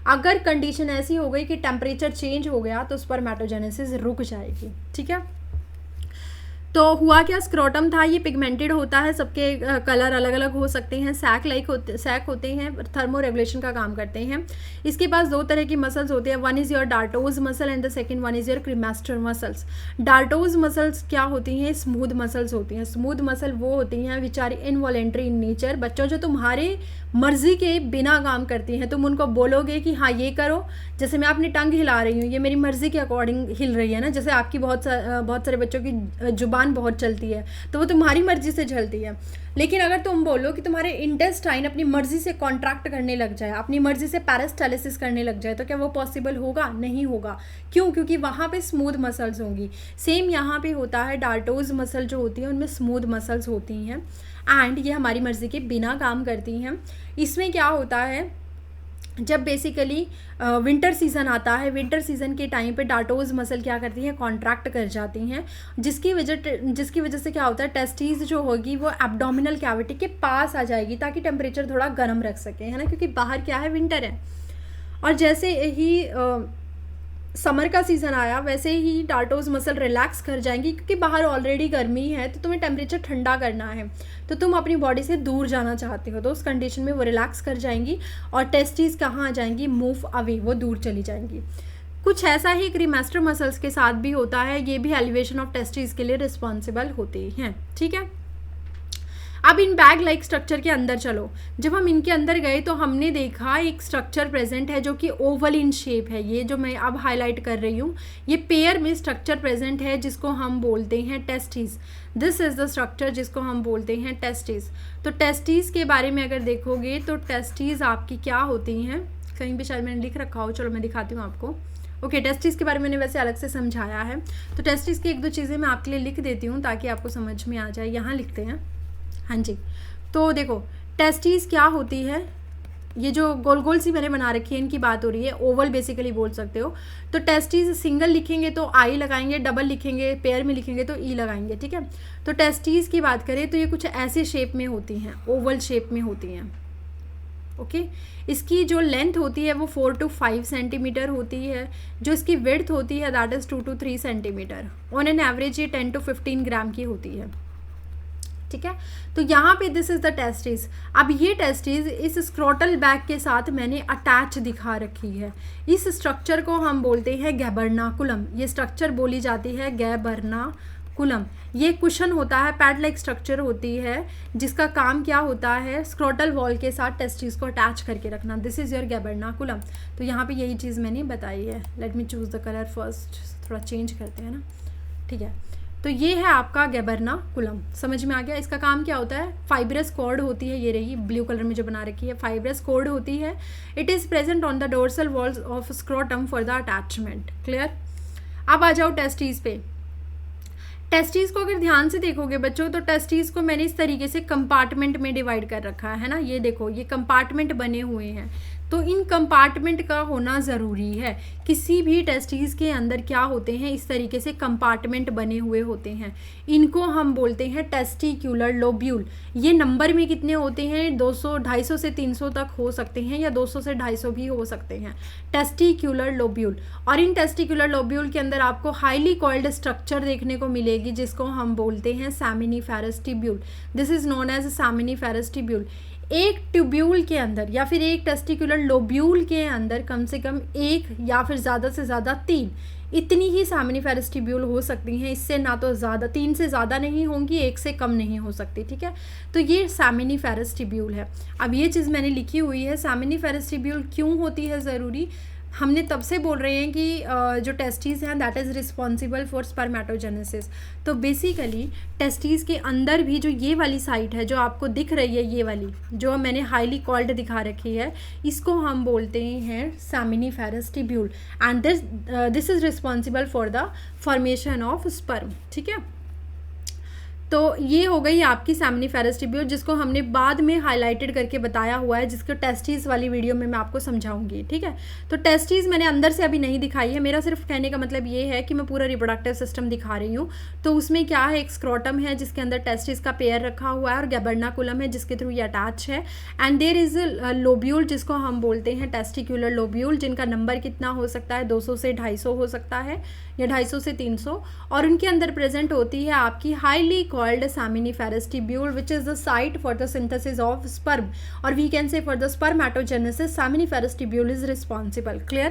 अगर कंडीशन ऐसी हो गई कि टेम्परेचर चेंज हो गया तो स्पर्मेटोजेनेसिस रुक जाएगी। ठीक है, तो हुआ क्या, स्क्रोटम था, ये पिगमेंटेड होता है, सबके कलर अलग अलग हो सकते हैं, सैक होते हैं, थर्मो रेगुलेशन का काम करते हैं। इसके पास दो तरह की मसल्स होते हैं, one is your dartos muscle and the second one is your cremaster muscles. Dartos muscles क्या होती हैं, स्मूथ मसल्स होती हैं। स्मूथ मसल वो होती हैं which are involuntary in nature. बच्चों, जो तुम्हारे मर्जी के बिना काम करती हैं, तुम उनको बोलोगे कि हाँ ये करो, जैसे मैं अपनी टंग हिला रही हूँ, ये मेरी मर्जी के अकॉर्डिंग हिल रही है ना, जैसे आपकी बहुत सारे बच्चों की जुबान बहुत चलती है, तो वो तुम्हारी मर्जी से चलती है। लेकिन अगर तुम बोलो कि तुम्हारे इंटेस्टाइन अपनी मर्जी से कॉन्ट्रैक्ट करने लग जाए, अपनी मर्जी से पैरास्टालिसिस करने लग जाए, तो क्या वो पॉसिबल होगा? नहीं होगा। क्यों? क्योंकि वहाँ पे स्मूथ मसल्स होंगी। सेम यहाँ पे होता है, डार्टोज मसल जो होती हैं उनमें स्मूथ मसल्स होती हैं, एंड ये हमारी मर्जी के बिना काम करती हैं। इसमें क्या होता है, जब बेसिकली विंटर सीज़न आता है, विंटर सीज़न के टाइम पे डार्टोज मसल क्या करती हैं, कॉन्ट्रैक्ट कर जाती हैं, जिसकी वजह से क्या होता है, टेस्टिस जो होगी वो एब्डोमिनल कैविटी के पास आ जाएगी ताकि टेम्परेचर थोड़ा गर्म रख सके, है ना, क्योंकि बाहर क्या है, विंटर है। और जैसे ही समर का सीज़न आया वैसे ही टार्टोज मसल रिलैक्स कर जाएंगी, क्योंकि बाहर ऑलरेडी गर्मी है तो तुम्हें टेम्परेचर ठंडा करना है, तो तुम अपनी बॉडी से दूर जाना चाहते हो, तो उस कंडीशन में वो रिलैक्स कर जाएंगी और टेस्टीज कहाँ आ जाएंगी, मूव अवे, वो दूर चली जाएंगी। कुछ ऐसा ही क्रीमेस्टर मसल्स के साथ भी होता है, ये भी एलिवेशन ऑफ टेस्टीज के लिए रिस्पॉन्सिबल होते हैं। ठीक है, अब इन बैग लाइक स्ट्रक्चर के अंदर चलो। जब हम इनके अंदर गए तो हमने देखा एक स्ट्रक्चर प्रेजेंट है जो कि ओवल इन शेप है। ये जो मैं अब हाईलाइट कर रही हूँ, ये पेयर में स्ट्रक्चर प्रेजेंट है जिसको हम बोलते हैं testis. This is the structure जिसको हम बोलते हैं टेस्टिस। तो टेस्टिस के बारे में अगर देखोगे तो टेस्टिस आपकी क्या होती हैं, कहीं भी शायद मैंने लिख रखा हो, चलो मैं दिखाती हूँ आपको। ओके, टेस्टिस के बारे में मैंने वैसे अलग से समझाया है, तो टेस्टिस की एक दो चीज़ें मैं आपके लिए लिख देती हूँ ताकि आपको समझ में आ जाए। यहाँ लिखते हैं, हाँ जी। तो देखो टेस्टीज क्या होती है, ये जो गोल गोल सी मैंने बना रखी है इनकी बात हो रही है, ओवल बेसिकली बोल सकते हो। तो टेस्टीज सिंगल लिखेंगे तो आई लगाएंगे, डबल लिखेंगे, पेयर में लिखेंगे तो ई लगाएंगे। ठीक है, तो टेस्टीज की बात करें तो ये कुछ ऐसे शेप में होती हैं, ओवल शेप में होती हैं। ओके, इसकी जो लेंथ होती है वो 4 to 5 सेंटीमीटर होती है, जो इसकी विड्थ होती है that is 2 to 3 centimetre. On an average ये 10 to 15 ग्राम की होती है। ठीक है, तो यहाँ पे दिस इज़ द टेस्टिस। अब ये टेस्टिस इस स्क्रोटल बैग के साथ मैंने अटैच दिखा रखी है। इस स्ट्रक्चर को हम बोलते हैं गैबर्नाकुलम। ये स्ट्रक्चर बोली जाती है गैबर्नाकुलम। ये कुशन होता है, पैड लाइक स्ट्रक्चर होती है, जिसका काम क्या होता है, स्क्रोटल वॉल के साथ टेस्टिस को अटैच करके रखना। This is your gubernaculum. तो यहाँ पे यही चीज़ मैंने बताई है। Let me choose the colour first, थोड़ा चेंज करते हैं ना। ठीक है, तो ये है आपका गैबर्नाकुलम, समझ में आ गया। इसका काम क्या होता है, फाइब्रस कॉर्ड होती है, ये रही ब्लू कलर में जो बना रखी है, फाइब्रस कॉर्ड होती है। It is present on the dorsal walls of scrotum for the attachment. Clear. अब आ जाओ टेस्टीज पे। टेस्टीज को अगर ध्यान से देखोगे बच्चों, तो टेस्टीज को मैंने इस तरीके से कंपार्टमेंट में डिवाइड कर रखा है ना। ये देखो, ये कंपार्टमेंट बने हुए हैं, तो इन कंपार्टमेंट का होना ज़रूरी है। किसी भी टेस्टीज के अंदर क्या होते हैं, इस तरीके से कंपार्टमेंट बने हुए होते हैं। इनको हम बोलते हैं टेस्टिक्यूलर लोब्यूल। ये नंबर में कितने होते हैं, 200 से 300 तक हो सकते हैं, या 200 से 250 भी हो सकते हैं, टेस्टिक्यूलर लोब्यूल। और इन टेस्टिक्यूलर लोब्यूल के अंदर आपको हाईली कॉइल्ड स्ट्रक्चर देखने को मिलेगी, जिसको हम बोलते हैं seminiferous tubule. This is known as seminiferous tubule. एक ट्यूब्यूल के अंदर या फिर एक टेस्टिकुलर लोब्यूल के अंदर कम से कम एक या फिर ज़्यादा से ज़्यादा 3 इतनी ही सेमिनिफेरस ट्यूब्यूल हो सकती हैं। इससे ना तो ज़्यादा, 3 से ज़्यादा नहीं होंगी, 1 से कम नहीं हो सकती। ठीक है, तो ये सेमिनिफेरस ट्यूब्यूल है। अब ये चीज़ मैंने लिखी हुई है, सेमिनिफेरस ट्यूब्यूल क्यों होती है ज़रूरी, हमने तब से बोल रहे हैं कि जो टेस्टीज़ हैं that is responsible for spermatogenesis. तो बेसिकली टेस्टीज़ के अंदर भी जो ये वाली साइट है जो आपको दिख रही है, ये वाली जो मैंने हाईली कॉल्ड दिखा रखी है, इसको हम बोलते हैं seminiferous tubule, and this is responsible for the formation of sperm. ठीक है, तो ये हो गई आपकी सेमिनिफेरस ट्यूब्यूल, जिसको हमने बाद में हाईलाइटेड करके बताया हुआ है, जिसको टेस्टीज वाली वीडियो में मैं आपको समझाऊंगी। ठीक है, तो टेस्टीज मैंने अंदर से अभी नहीं दिखाई है, मेरा सिर्फ कहने का मतलब ये है कि मैं पूरा रिप्रोडक्टिव सिस्टम दिखा रही हूँ। तो उसमें क्या है, एक स्क्रोटम है जिसके अंदर टेस्टीज का पेयर रखा हुआ है, और गैबर्नाकुलम है जिसके थ्रू ये अटैच है, एंड देयर इज़ लोब्यूल जिसको हम बोलते हैं टेस्टिक्यूलर लोब्यूल, जिनका नंबर कितना हो सकता है, 200 से 250 हो सकता है, या 250 से 300। और उनके अंदर प्रेजेंट होती है आपकी highly called seminiferous tubule, which is the site for the synthesis of sperm, or we can say for the spermatogenesis seminiferous tubule is responsible. Clear?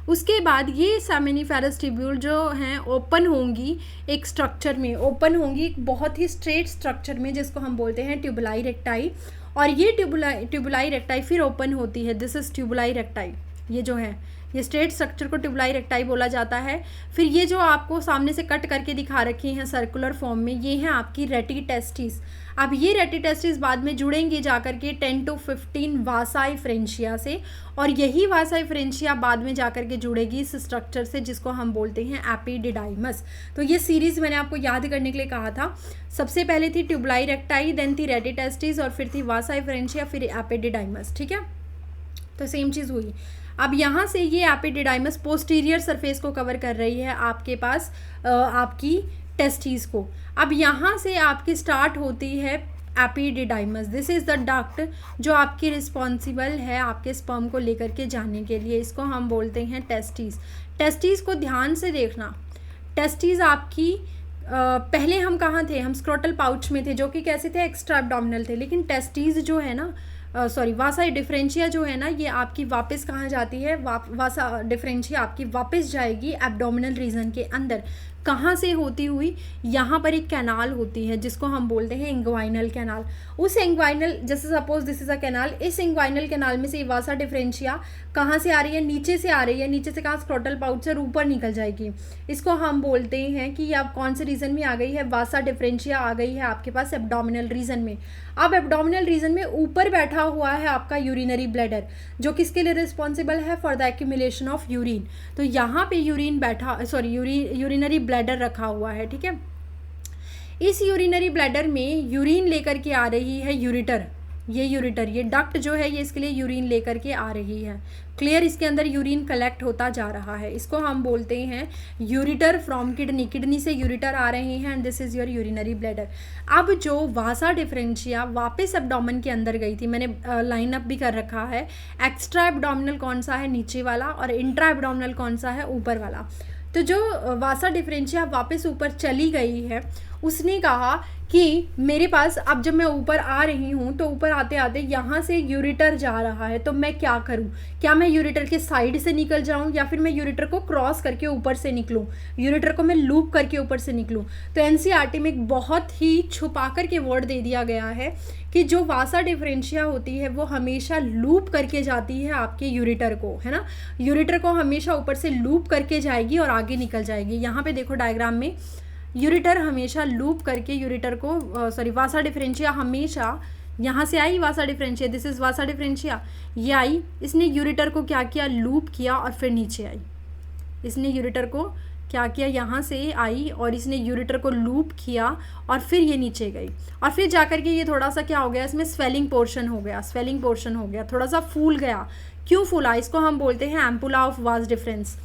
उसके बाद ये सेमिनिफेरस ट्यूब्यूल जो हैं ओपन होंगी एक स्ट्रक्चर में, ओपन होंगी एक बहुत ही स्ट्रेट स्ट्रक्चर में, जिसको हम बोलते हैं ट्यूबुलाई रेक्टाई। और ये ट्यूबुलाई रेक्टाई फिर ओपन होती है, दिस इज ट्यूबुलाई रेक्टाई। ये जो है, ये स्ट्रेट स्ट्रक्चर को ट्यूबुलाई रेक्टाई बोला जाता है। फिर ये जो आपको सामने से कट करके दिखा रखी हैं सर्कुलर फॉर्म में, ये हैं आपकी रेटी टेस्टिस। अब ये रेटी टेस्टिस बाद में जुड़ेंगे जाकर के 10 to 15 वासाई फ्रेंशिया से, और यही वासाई फ्रेंशिया बाद में जाकर के जुड़ेगी इस स्ट्रक्चर से, जिसको हम बोलते हैं एपिडिडाइमस। तो ये सीरीज़ मैंने आपको याद करने के लिए कहा था। सबसे पहले थी ट्यूबुलाई रेक्टाई, देन थी रेटी टेस्टिस, और फिर थी वासाई फ्रेंशिया, फिर एपिडिडाइमस। ठीक है, तो सेम चीज़ हुई। अब यहाँ से ये एपिडिडाइमस पोस्टीरियर सरफेस को कवर कर रही है आपके पास आपकी टेस्टीज़ को। अब यहाँ से आपकी स्टार्ट होती है epididymis, this is the duct जो आपकी रिस्पॉन्सिबल है आपके स्पर्म को लेकर के जाने के लिए, इसको हम बोलते हैं टेस्टिस। टेस्टिस को ध्यान से देखना, टेस्टिस आपकी पहले हम कहाँ थे, हम स्क्रोटल पाउच में थे जो कि कैसे थे, एक्स्ट्रा एब्डोमिनल थे, लेकिन टेस्टिस जो है ना वासा डिफरेंशिया जो है ना, ये आपकी वापस कहाँ जाती है, वासा डिफरेंशिया आपकी वापस जाएगी एब्डोमिनल रीजन के अंदर। कहाँ से होती हुई, यहाँ पर एक कैनाल होती है जिसको हम बोलते हैं इंग्वाइनल कैनाल। उस इंग्वाइनल, जैसे suppose this is a canal, इस इंग्वाइनल कैनाल में से वासा डिफरेंशिया कहाँ से आ रही है, नीचे से आ रही है, नीचे से कहाँ, स्क्रोटल पाउच से ऊपर निकल जाएगी। इसको हम बोलते हैं कि अब कौन से रीजन में आ गई है, वासा डिफरेंशिया आ गई है आपके पास एब्डोमिनल रीजन में। अब एब्डोमिनल रीजन में ऊपर बैठा हुआ है आपका यूरिनरी ब्लैडर, जो किसके लिए रिस्पॉन्सिबल है, for the accumulation of urine. तो यहाँ पे यूरिन बैठा, यूरिनरी ब्लैडर रखा हुआ है, ठीक है। इस यूरिनरी ब्लैडर में यूरिन लेकर के आ रही है यूरिटर, ये डक्ट जो है ये इसके लिए यूरिन लेकर के आ रही है। क्लियर, इसके अंदर यूरिन कलेक्ट होता जा रहा है, इसको हम बोलते हैं यूरिटर फ्रॉम किडनी, किडनी से यूरिटर आ रहे हैं and this is your urinary bladder. अब जो वासा डिफरेंशिया वापस एब्डोमेन के अंदर गई थी, मैंने लाइन अप भी कर रखा है, एक्स्ट्रा एब्डोमिनल कौन सा है, नीचे वाला, और इंट्रा एब्डोमिनल कौन सा है, ऊपर वाला। तो जो वासा डिफरेंशिया वापस ऊपर चली गई है, उसने कहा कि मेरे पास अब जब मैं ऊपर आ रही हूँ तो ऊपर आते आते यहाँ से यूरिटर जा रहा है, तो मैं क्या करूँ, क्या मैं यूरिटर के साइड से निकल जाऊँ या फिर मैं यूरिटर को क्रॉस करके ऊपर से निकलूँ, यूरिटर को मैं लूप करके ऊपर से निकलूँ। तो एनसीईआरटी में एक बहुत ही छुपा कर के वर्ड दे दिया गया है कि जो वासा डिफरेंशिया होती है वो हमेशा लूप करके जाती है आपके यूरिटर को, है ना, यूरिटर को हमेशा ऊपर से लूप करके जाएगी और आगे निकल जाएगी। यहाँ पे देखो डायग्राम में यूरिटर हमेशा लूप करके यूरिटर को वासा डिफरेंशिया हमेशा यहाँ से आई, vasa deferentia, this is vasa deferentia, ये आई, इसने यूरिटर को क्या किया, लूप किया और फिर नीचे आई। इसने यूरिटर को क्या किया, यहाँ से आई और इसने यूरिटर को लूप किया और फिर ये नीचे गई और फिर जाकर के ये थोड़ा सा क्या हो गया, इसमें स्वेलिंग पोर्शन हो गया, थोड़ा सा फूल गया। क्यों फूला, इसको हम बोलते हैं एम्पुला ऑफ वास डिफरेंस।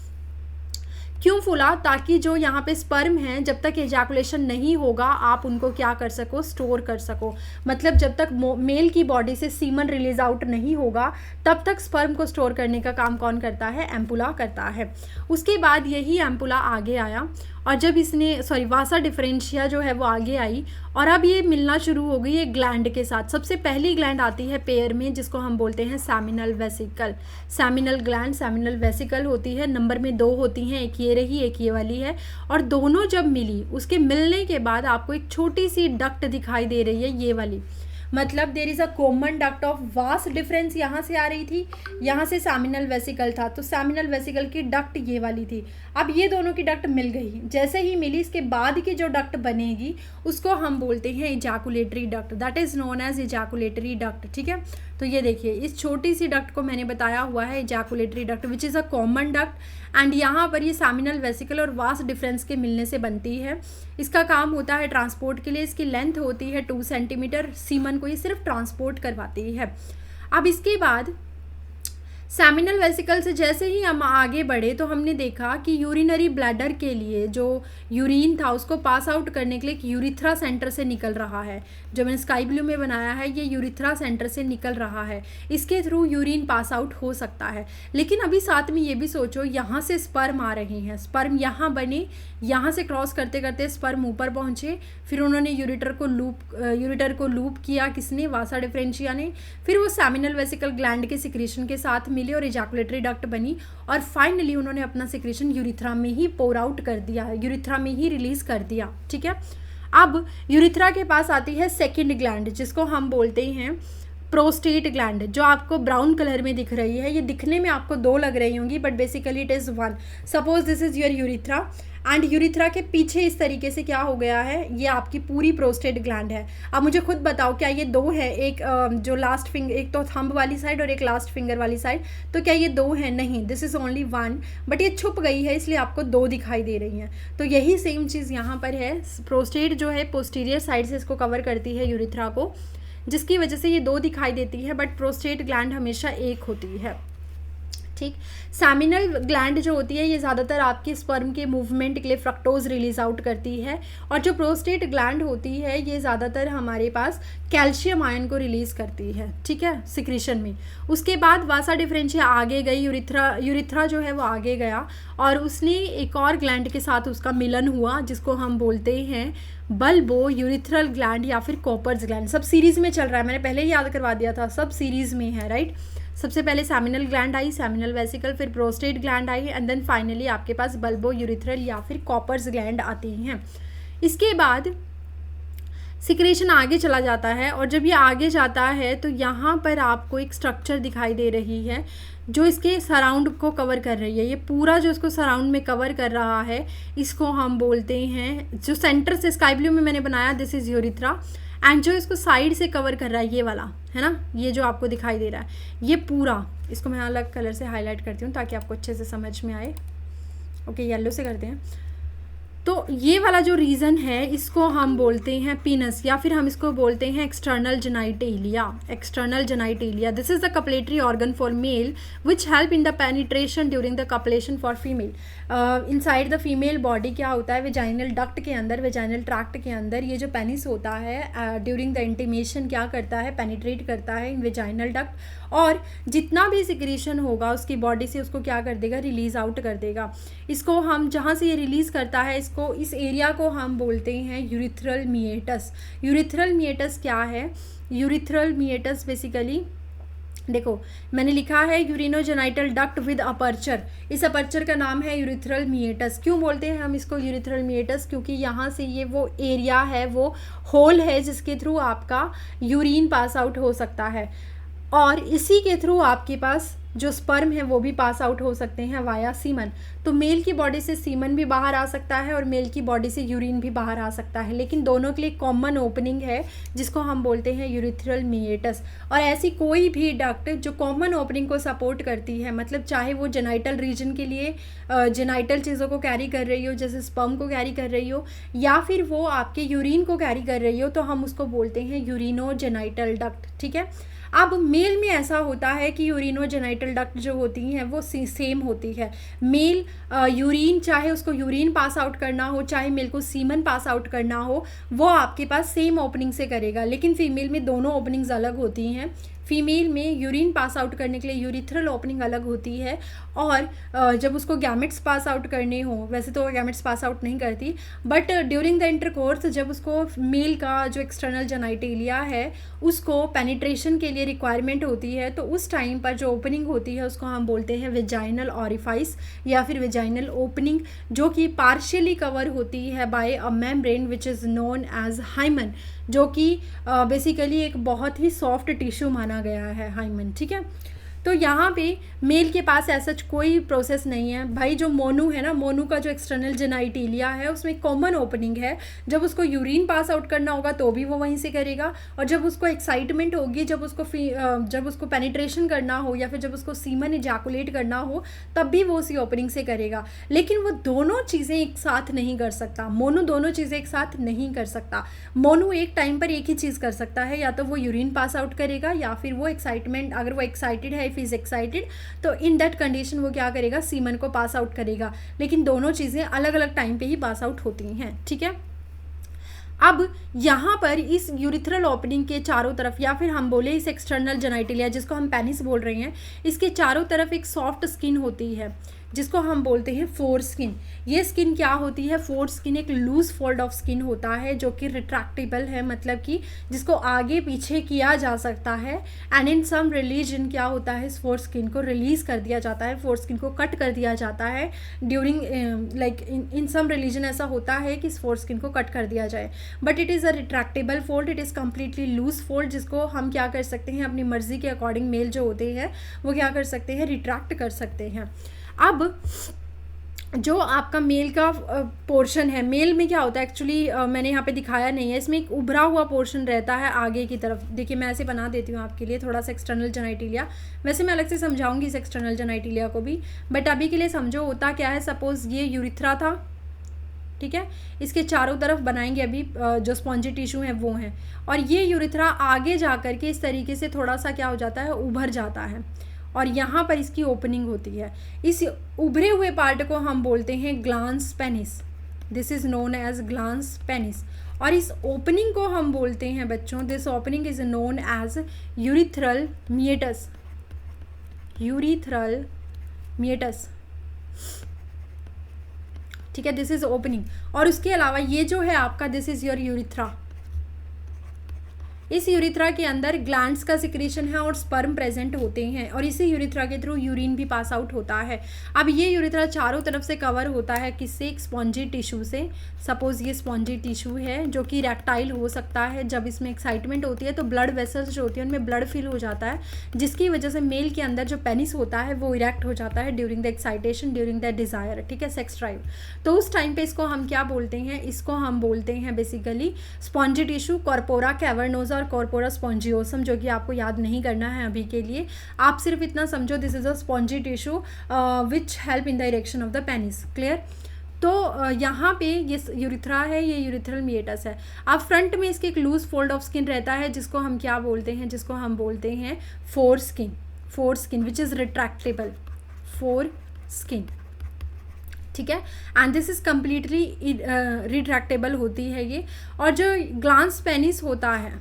क्यों फूला, ताकि जो यहाँ पे स्पर्म हैं जब तक एजैकुलेशन नहीं होगा आप उनको क्या कर सको, स्टोर कर सको। मतलब जब तक मेल की बॉडी से सीमन रिलीज आउट नहीं होगा तब तक स्पर्म को स्टोर करने का काम कौन करता है, एम्पुला करता है। उसके बाद यही एम्पुला आगे आया और जब इसने वासा डिफरेंशिया जो है वो आगे आई और अब ये मिलना शुरू हो गई है ग्लैंड के साथ। सबसे पहली ग्लैंड आती है पेयर में जिसको हम बोलते हैं seminal vesicle. Seminal gland, seminal vesicle होती है, नंबर में 2 होती हैं, एक ये रही एक ये वाली है। और दोनों जब मिली, उसके मिलने के बाद आपको एक छोटी सी डक्ट दिखाई दे रही है, ये वाली। मतलब there is a common duct of vas deferens, यहाँ से आ रही थी, यहाँ से सेमिनल वेसिकल था, तो सेमिनल वेसिकल की डक्ट ये वाली थी। अब ये दोनों की डक्ट मिल गई, जैसे ही मिली इसके बाद की जो डक्ट बनेगी उसको हम बोलते हैं ejaculatory duct, that is known as ejaculatory duct, ठीक है। तो ये देखिए इस छोटी सी डक्ट को मैंने बताया हुआ है ejaculatory duct which is a common duct and यहाँ पर ये सेमिनल वेसिकल और वास डिफरेंस के मिलने से बनती है। इसका काम होता है ट्रांसपोर्ट के लिए, इसकी लेंथ होती है 2 सेंटीमीटर, सीमन को ये सिर्फ ट्रांसपोर्ट करवाती है। अब इसके बाद सेमिनल वेसिकल से जैसे ही हम आगे बढ़े तो हमने देखा कि यूरिनरी ब्लैडर के लिए जो यूरिन था उसको पास आउट करने के लिए एक यूरिथ्रा सेंटर से निकल रहा है, जो मैंने स्काई ब्लू में बनाया है ये यूरिथ्रा सेंटर से निकल रहा है, इसके थ्रू यूरिन पास आउट हो सकता है। लेकिन अभी साथ में ये भी सोचो यहाँ से स्पर्म आ रहे हैं, स्पर्म यहाँ बने, यहाँ से क्रॉस करते करते स्पर्म ऊपर पहुँचे, फिर उन्होंने यूरिटर को लूप किया, किसने, वासा डिफरेंशिया ने, फिर वो सेमिनल वेसिकल ग्लैंड के सिक्रीशन के साथ मिले और इजैकुलेटरी डक्ट बनी और फाइनली उन्होंने अपना सिक्रीशन यूरिथ्रा में ही पोर आउट कर दिया, यूरिथ्रा में ही रिलीज कर दिया, ठीक है। अब यूरिथ्रा के पास आती है सेकंड ग्लैंड जिसको हम बोलते हैं प्रोस्टेट ग्लैंड, जो आपको ब्राउन कलर में दिख रही है। ये दिखने में आपको 2 लग रही होंगी but basically it is 1। Suppose this is your urethra and urethra के पीछे इस तरीके से क्या हो गया है, ये आपकी पूरी प्रोस्टेट ग्लैंड है। अब मुझे खुद बताओ क्या ये 2 है, एक जो लास्ट फिंगर, एक तो थंब वाली साइड और एक लास्ट फिंगर वाली साइड, तो क्या ये 2 है, नहीं, दिस इज़ ओनली 1, बट ये छुप गई है इसलिए आपको 2 दिखाई दे रही हैं। तो यही सेम चीज़ यहाँ पर है, प्रोस्टेट जो है पोस्टीरियर साइड से इसको कवर करती है यूरिथ्रा को, जिसकी वजह से ये 2 दिखाई देती है बट प्रोस्टेट ग्लैंड हमेशा 1 होती है, ठीक। सैमिनल ग्लैंड जो होती है ये ज़्यादातर आपके स्पर्म के मूवमेंट के लिए फ्रक्टोज रिलीज आउट करती है, और जो प्रोस्टेट ग्लैंड होती है ये ज़्यादातर हमारे पास कैल्शियम आयन को रिलीज़ करती है, ठीक है, सिक्रीशन में। उसके बाद वासा डिफरेंशिया आगे गई, यूरिथ्रा जो है वो आगे गया, और उसने एक और ग्लैंड के साथ उसका मिलन हुआ जिसको हम बोलते हैं बल्बो यूरिथ्रल ग्लैंड या फिर कॉपर्स ग्लैंड। सब सीरीज़ में चल रहा है, मैंने पहले ही याद करवा दिया था, सब सीरीज़ में है, राइट। सबसे पहले सैमिनल ग्लैंड आई, सैमिनल वेसिकल, फिर प्रोस्टेट ग्लैंड आई, एंड देन फाइनली आपके पास बल्बो यूरिथ्रल या फिर कॉपर्स ग्लैंड आती हैं। इसके बाद सिक्रेशन आगे चला जाता है, और जब ये आगे जाता है तो यहाँ पर आपको एक स्ट्रक्चर दिखाई दे रही है जो इसके सराउंड को कवर कर रही है। ये पूरा जो इसको सराउंड में कवर कर रहा है इसको हम बोलते हैं, जो सेंटर से स्काई ब्लू में मैंने बनाया, दिस इज़ यूरिथ्रा, एंड जो इसको साइड से कवर कर रहा है ये वाला है ना, ये जो आपको दिखाई दे रहा है ये पूरा, इसको मैं अलग कलर से हाईलाइट करती हूँ ताकि आपको अच्छे से समझ में आए। ओके, येलो से करते हैं। तो ये वाला जो रीज़न है इसको हम बोलते हैं पीनस, या फिर हम इसको बोलते हैं external genitalia. External genitalia, this is the copulatory organ for male which help in the penetration during the copulation for female. Inside the female body क्या होता है, वेजाइनल डक्ट के अंदर, वेजाइनल ट्रैक्ट के अंदर ये जो पेनिस होता है ड्यूरिंग द इंटीमेशन क्या करता है, पेनिट्रेट करता है इन वेजाइनल डक्ट, और जितना भी सिक्रीशन होगा उसकी बॉडी से उसको क्या कर देगा, रिलीज़ आउट कर देगा। इसको हम जहाँ से ये रिलीज़ करता है इसको, इस एरिया को हम बोलते हैं यूरिथ्रल मिएटस। यूरिथ्रल मिएटस क्या है, यूरिथ्रल मिएटस बेसिकली देखो मैंने लिखा है यूरिनोजेनाइटल डक्ट विद अपर्चर, इस अपर्चर का नाम है यूरिथ्रल मिएटस। क्यों बोलते हैं हम इसको यूरिथ्रल मिएटस, क्योंकि यहाँ से ये वो एरिया है, वो होल है जिसके थ्रू आपका यूरिन पास आउट हो सकता है, और इसी के थ्रू आपके पास जो स्पर्म है वो भी पास आउट हो सकते हैं वाया सीमन। तो मेल की बॉडी से सीमन भी बाहर आ सकता है और मेल की बॉडी से यूरिन भी बाहर आ सकता है, लेकिन दोनों के लिए कॉमन ओपनिंग है जिसको हम बोलते हैं यूरिथ्रल मिएटस। और ऐसी कोई भी डक्ट जो कॉमन ओपनिंग को सपोर्ट करती है, मतलब चाहे वो जेनाइटल रीजन के लिए जेनाइटल चीज़ों को कैरी कर रही हो, जैसे स्पर्म को कैरी कर रही हो, या फिर वो आपके यूरिन को कैरी कर रही हो, तो हम उसको बोलते हैं यूरिनोजेनाइटल डक्ट, ठीक है। अब मेल में ऐसा होता है कि यूरिनोजेनाइटल डक्ट जो होती हैं वो सेम होती है। मेल यूरिन, चाहे उसको यूरिन पास आउट करना हो, चाहे मेल को सीमन पास आउट करना हो, वो आपके पास सेम ओपनिंग से करेगा, लेकिन फीमेल में दोनों ओपनिंग्स अलग होती हैं। फीमेल में यूरिन पास आउट करने के लिए यूरिथ्रल ओपनिंग अलग होती है, और जब उसको गैमेट्स पास आउट करने हो, वैसे तो गैमेट्स पास आउट नहीं करती, बट ड्यूरिंग द इंटरकोर्स जब उसको मेल का जो एक्सटर्नल जेनाइटेलिया है उसको पेनिट्रेशन के लिए रिक्वायरमेंट होती है, तो उस टाइम पर जो ओपनिंग होती है उसको हम बोलते हैं वेजाइनल ऑरिफाइस या फिर वेजाइनल ओपनिंग, जो कि पार्शियली कवर होती है by a membrane which is known as hymen, जो कि बेसिकली एक बहुत ही सॉफ्ट टिश्यू माना गया है हाइमन, ठीक है। तो यहाँ पे मेल के पास ऐसा कोई प्रोसेस नहीं है भाई। जो मोनू है ना, मोनू का जो एक्सटर्नल जेनाइटेलिया है उसमें कॉमन ओपनिंग है, जब उसको यूरिन पास आउट करना होगा तो भी वो वहीं से करेगा, और जब उसको एक्साइटमेंट होगी, जब उसको पेनिट्रेशन करना हो या फिर जब उसको सीमन इजैकुलेट करना हो तब भी वो उसी ओपनिंग से करेगा। लेकिन वो दोनों चीज़ें एक साथ नहीं कर सकता, मोनू दोनों चीज़ें एक साथ नहीं कर सकता। मोनू एक टाइम पर एक ही चीज़ कर सकता है, या तो वो यूरिन पास आउट करेगा या फिर वो एक्साइटमेंट, अगर वो एक्साइटेड है, इफ इज एक्साइटेड, तो इन दैट कंडीशन वो क्या करेगा, सीमन को पास आउट करेगा। लेकिन दोनों चीज़ें अलग अलग टाइम पे ही पास आउट होती हैं, ठीक है। अब यहाँ पर इस यूरिथ्रल ओपनिंग के चारों तरफ, या फिर हम बोले इस एक्सटर्नल जेनाइटेलिया जिसको हम पेनिस बोल रहे हैं, इसके चारों तरफ एक सॉफ्ट स्किन होती है जिसको हम बोलते हैं फोर स्किन। ये स्किन क्या होती है, फोर स्किन एक लूज फोल्ड ऑफ स्किन होता है जो कि रिट्रैक्टेबल है, मतलब कि जिसको आगे पीछे किया जा सकता है। एंड इन सम रिलीजन क्या होता है, इस फोर स्किन को रिलीज़ कर दिया जाता है, फोर स्किन को कट कर दिया जाता है during like in some religion ऐसा होता है कि इस फोर स्किन को कट कर दिया जाए, but it is a retractable fold, it is completely loose fold, जिसको हम क्या कर सकते हैं, अपनी मर्जी के अकॉर्डिंग मेल जो होते हैं वो क्या कर सकते हैं, रिट्रैक्ट कर सकते हैं। अब जो आपका मेल का पोर्शन है, मेल में क्या होता है एक्चुअली मैंने यहाँ पे दिखाया नहीं है, इसमें एक उभरा हुआ पोर्शन रहता है आगे की तरफ। देखिए मैं ऐसे बना देती हूँ आपके लिए थोड़ा सा एक्सटर्नल जेनाइटेलिया, वैसे मैं अलग से समझाऊंगी इस एक्सटर्नल जेनाइटेलिया को भी, बट अभी के लिए समझो होता क्या है। सपोज़ ये यूरिथ्रा था, ठीक है, इसके चारों तरफ बनाएंगे अभी जो स्पॉन्जी टिश्यू है वो हैं, और ये यूरिथ्रा आगे जा कर के इस तरीके से थोड़ा सा क्या हो जाता है, उभर जाता है। और यहाँ पर इसकी ओपनिंग होती है। इस उभरे हुए पार्ट को हम बोलते हैं glans penis, this is known as glans penis. और इस ओपनिंग को हम बोलते हैं बच्चों, this opening is known as urethral meatus, urethral meatus, ठीक है, दिस इज ओपनिंग। और उसके अलावा ये जो है आपका, दिस इज योर यूरिथ्रा। इस यूरिथ्रा के अंदर ग्लैंड्स का सिक्रीशन है और स्पर्म प्रेजेंट होते हैं, और इसी यूरिथ्रा के थ्रू यूरिन भी पास आउट होता है। अब ये यूरिथ्रा चारों तरफ से कवर होता है किससे, एक स्पॉन्जी टिश्यू से। सपोज ये स्पॉन्जी टिश्यू है जो कि रेक्टाइल हो सकता है। जब इसमें एक्साइटमेंट होती है तो ब्लड वेसल्स जो होती है उनमें ब्लड फिल हो जाता है, जिसकी वजह से मेल के अंदर जो पेनिस होता है वो इरेक्ट हो जाता है during the excitation, during the desire, ठीक है, सेक्स ड्राइव। तो उस टाइम पे इसको हम क्या बोलते हैं, इसको हम बोलते हैं basically spongy tissue, corpora cavernosa और कॉर्पोरा स्पॉन्जियोसम, जो कि आपको याद नहीं करना है अभी के लिए। आप सिर्फ इतना समझो, this is a spongy tissue which help in the erection of the penis. Clear. तो यहाँ पे ये यूरिथ्रा है, ये यूरिथ्रल मिएटस है। अब फ्रंट में इसके एक लूज फोल्ड ऑफ स्किन रहता है, जिसको हम क्या बोलते हैं, जिसको हम बोलते हैं four skin, four skin which is retractable, four skin, ठीक है। And this is completely retractable होती है ये। और जो ग्लांस पेनिस होता है,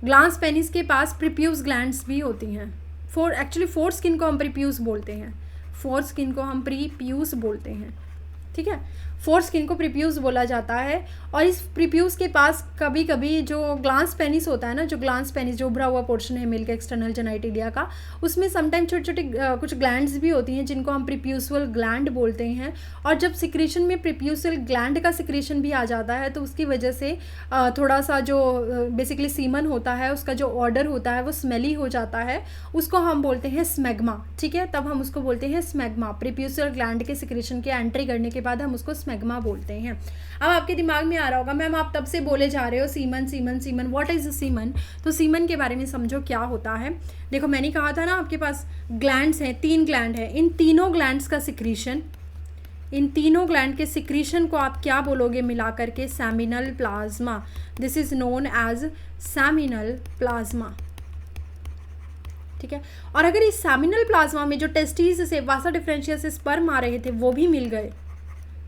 ग्लांस पेनिस के पास प्रीप्यूस ग्लैंड्स भी होती हैं। फोर स्किन को हम प्रीप्यूस बोलते हैं, फोर स्किन को हम प्रीप्यूस बोलते हैं, ठीक है। फोर स्किन को प्रीप्यूस बोला जाता है। और इस प्रीप्यूस के पास कभी कभी जो ग्लांस पेनिस होता है ना, जो ग्लांस पेनिस जो उभरा हुआ पोर्शन है मेल के एक्सटर्नल जेनाइटेलिया का, उसमें समटाइम छोटे छोटे कुछ ग्लैंड्स भी होती हैं जिनको हम प्रीप्यूसुअल ग्लैंड बोलते हैं। और जब सिक्रीशन में प्रीप्यूसुअल ग्लैंड का सिक्रीशन भी आ जाता है तो उसकी वजह से थोड़ा सा जो बेसिकली सीमन होता है उसका जो ऑर्डर होता है वो स्मेली हो जाता है, उसको हम बोलते हैं स्मैग्मा, ठीक है। तब हम उसको बोलते हैं स्मैग्मा। प्रीप्यूसुअल ग्लैंड के सिक्रीशन के एंट्री करने के बाद हम उसको स्मैग्मा बोलते हैं। अब आपके दिमाग में आ रहा होगा, मैम आप तब से बोले जा रहे हो semen semen semen, what is semen. तो सीमन के बारे में समझो क्या होता है। देखो मैंने कहा था ना आपके पास ग्लैंड्स हैं, 3 ग्लैंड हैं, इन तीनों ग्लैंड्स का सिक्रीशन, इन तीनों ग्लैंड के सिक्रीशन को आप क्या बोलोगे मिला करके, seminal plasma. This is known as seminal plasma, ठीक है। और अगर इस सेमिनल प्लाज्मा में जो टेस्टिस से वासा डिफरेंशिया से स्पर्म आ रहे थे वो भी मिल गए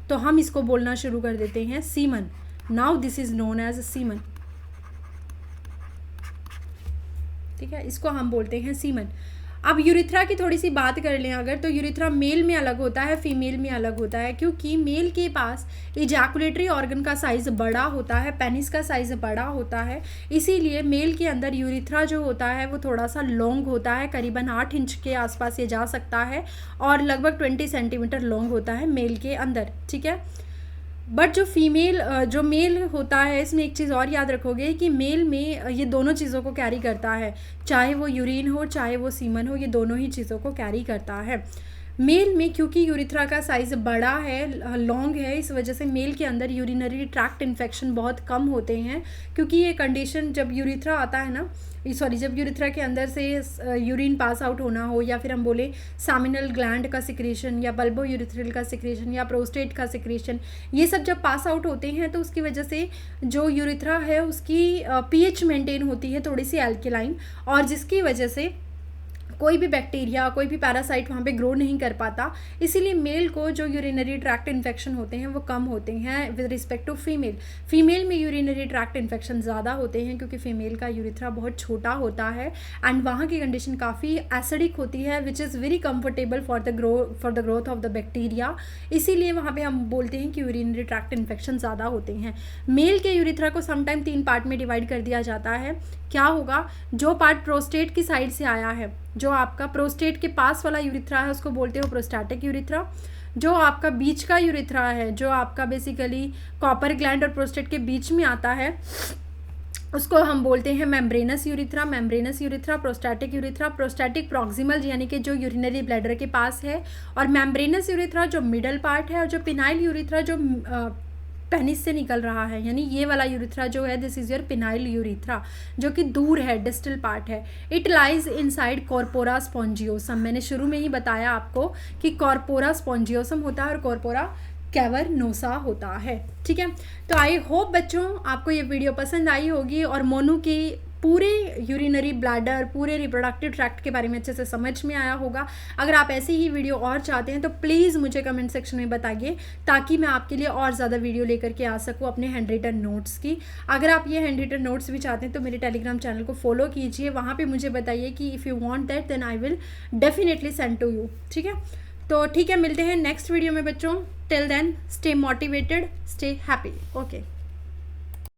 तो हम इसको बोलना शुरू कर देते हैं semen. Now this is known as semen, ठीक है, इसको हम बोलते हैं सीमन। अब यूरिथ्रा की थोड़ी सी बात कर लें अगर, तो यूरिथ्रा मेल में अलग होता है, फीमेल में अलग होता है, क्योंकि मेल के पास इजैकुलेटरी ऑर्गन का साइज़ बड़ा होता है, पेनिस का साइज़ बड़ा होता है, इसीलिए मेल के अंदर यूरिथ्रा जो होता है वो थोड़ा सा लॉन्ग होता है, करीबन 8 इंच के आसपास ये जा सकता है और लगभग 20 सेंटीमीटर लॉन्ग होता है मेल के अंदर, ठीक है। बट जो मेल होता है, इसमें एक चीज़ और याद रखोगे कि मेल में ये दोनों चीज़ों को कैरी करता है, चाहे वो यूरिन हो चाहे वो सीमन हो, ये दोनों ही चीज़ों को कैरी करता है। मेल में क्योंकि यूरिथ्रा का साइज़ बड़ा है, लॉन्ग है, इस वजह से मेल के अंदर यूरिनरी ट्रैक्ट इन्फेक्शन बहुत कम होते हैं, क्योंकि ये कंडीशन जब यूरिथ्रा आता है ना, जब यूरिथ्रा के अंदर से यूरिन पास आउट होना हो, या फिर हम बोले सामिनल ग्लैंड का सिक्रेशन या बल्बो यूरिथ्रल का सिक्रेशन या प्रोस्टेट का सिक्रेशन, ये सब जब पास आउट होते हैं तो उसकी वजह से जो यूरिथ्रा है उसकी पीएच मेंटेन होती है थोड़ी सी एल्केलाइन, और जिसकी वजह से कोई भी बैक्टीरिया, कोई भी पैरासाइट वहाँ पे ग्रो नहीं कर पाता। इसीलिए मेल को जो यूरिनरी ट्रैक्ट इन्फेक्शन होते हैं वो कम होते हैं with respect to female. Female में यूरिनरी ट्रैक्ट इन्फेक्शन ज़्यादा होते हैं क्योंकि फीमेल का यूरिथ्रा बहुत छोटा होता है एंड वहाँ की कंडीशन काफ़ी एसिडिक होती है which is very comfortable for the growth of the bacteria. इसीलिए वहाँ पर हम बोलते हैं कि यूरिनरी ट्रैक्ट इन्फेक्शन ज़्यादा होते हैं। मेल के यूरिथ्रा को समटाइम 3 पार्ट में डिवाइड कर दिया जाता है। क्या होगा, जो पार्ट प्रोस्टेट की साइड से आया है, जो आपका प्रोस्टेट के पास वाला यूरिथ्रा है उसको बोलते हो प्रोस्टैटिक यूरिथ्रा। जो आपका बीच का यूरिथ्रा है, जो आपका बेसिकली कॉपर ग्लैंड और प्रोस्टेट के बीच में आता है, उसको हम बोलते हैं membranes urethra. Membranes urethra, prostatic urethra, prostatic proximal यानी कि जो यूरिनरी ब्लैडर के पास है, और मेम्ब्रेनस यूरिथ्रा जो मिडल पार्ट है, और जो पिनाइल यूरिथ्रा जो पेनिस से निकल रहा है, यानी ये वाला यूरिथ्रा जो है this is your phenyl urethra, जो कि दूर है, डिस्टल पार्ट है। It lies inside corpora spongiosum. मैंने शुरू में ही बताया आपको कि कॉर्पोरा स्पॉन्जियोसम होता है और कॉर्पोरा कैवर्नोसा होता है, ठीक है। तो आई होप बच्चों आपको ये वीडियो पसंद आई होगी और मोनू की पूरे यूरिनरी ब्लैडर, पूरे रिप्रोडक्टिव ट्रैक्ट के बारे में अच्छे से समझ में आया होगा। अगर आप ऐसी ही वीडियो और चाहते हैं तो प्लीज़ मुझे कमेंट सेक्शन में बताइए, ताकि मैं आपके लिए और ज़्यादा वीडियो लेकर के आ सकूँ अपने हैंड रिटन नोट्स की। अगर आप ये हैंड रिटन नोट्स भी चाहते हैं तो मेरे टेलीग्राम चैनल को फॉलो कीजिए, वहाँ पर मुझे बताइए कि if you want that then I will definitely send to you. ठीक है, तो ठीक है, मिलते हैं नेक्स्ट वीडियो में बच्चों। Till then stay motivated, stay happy. Okay.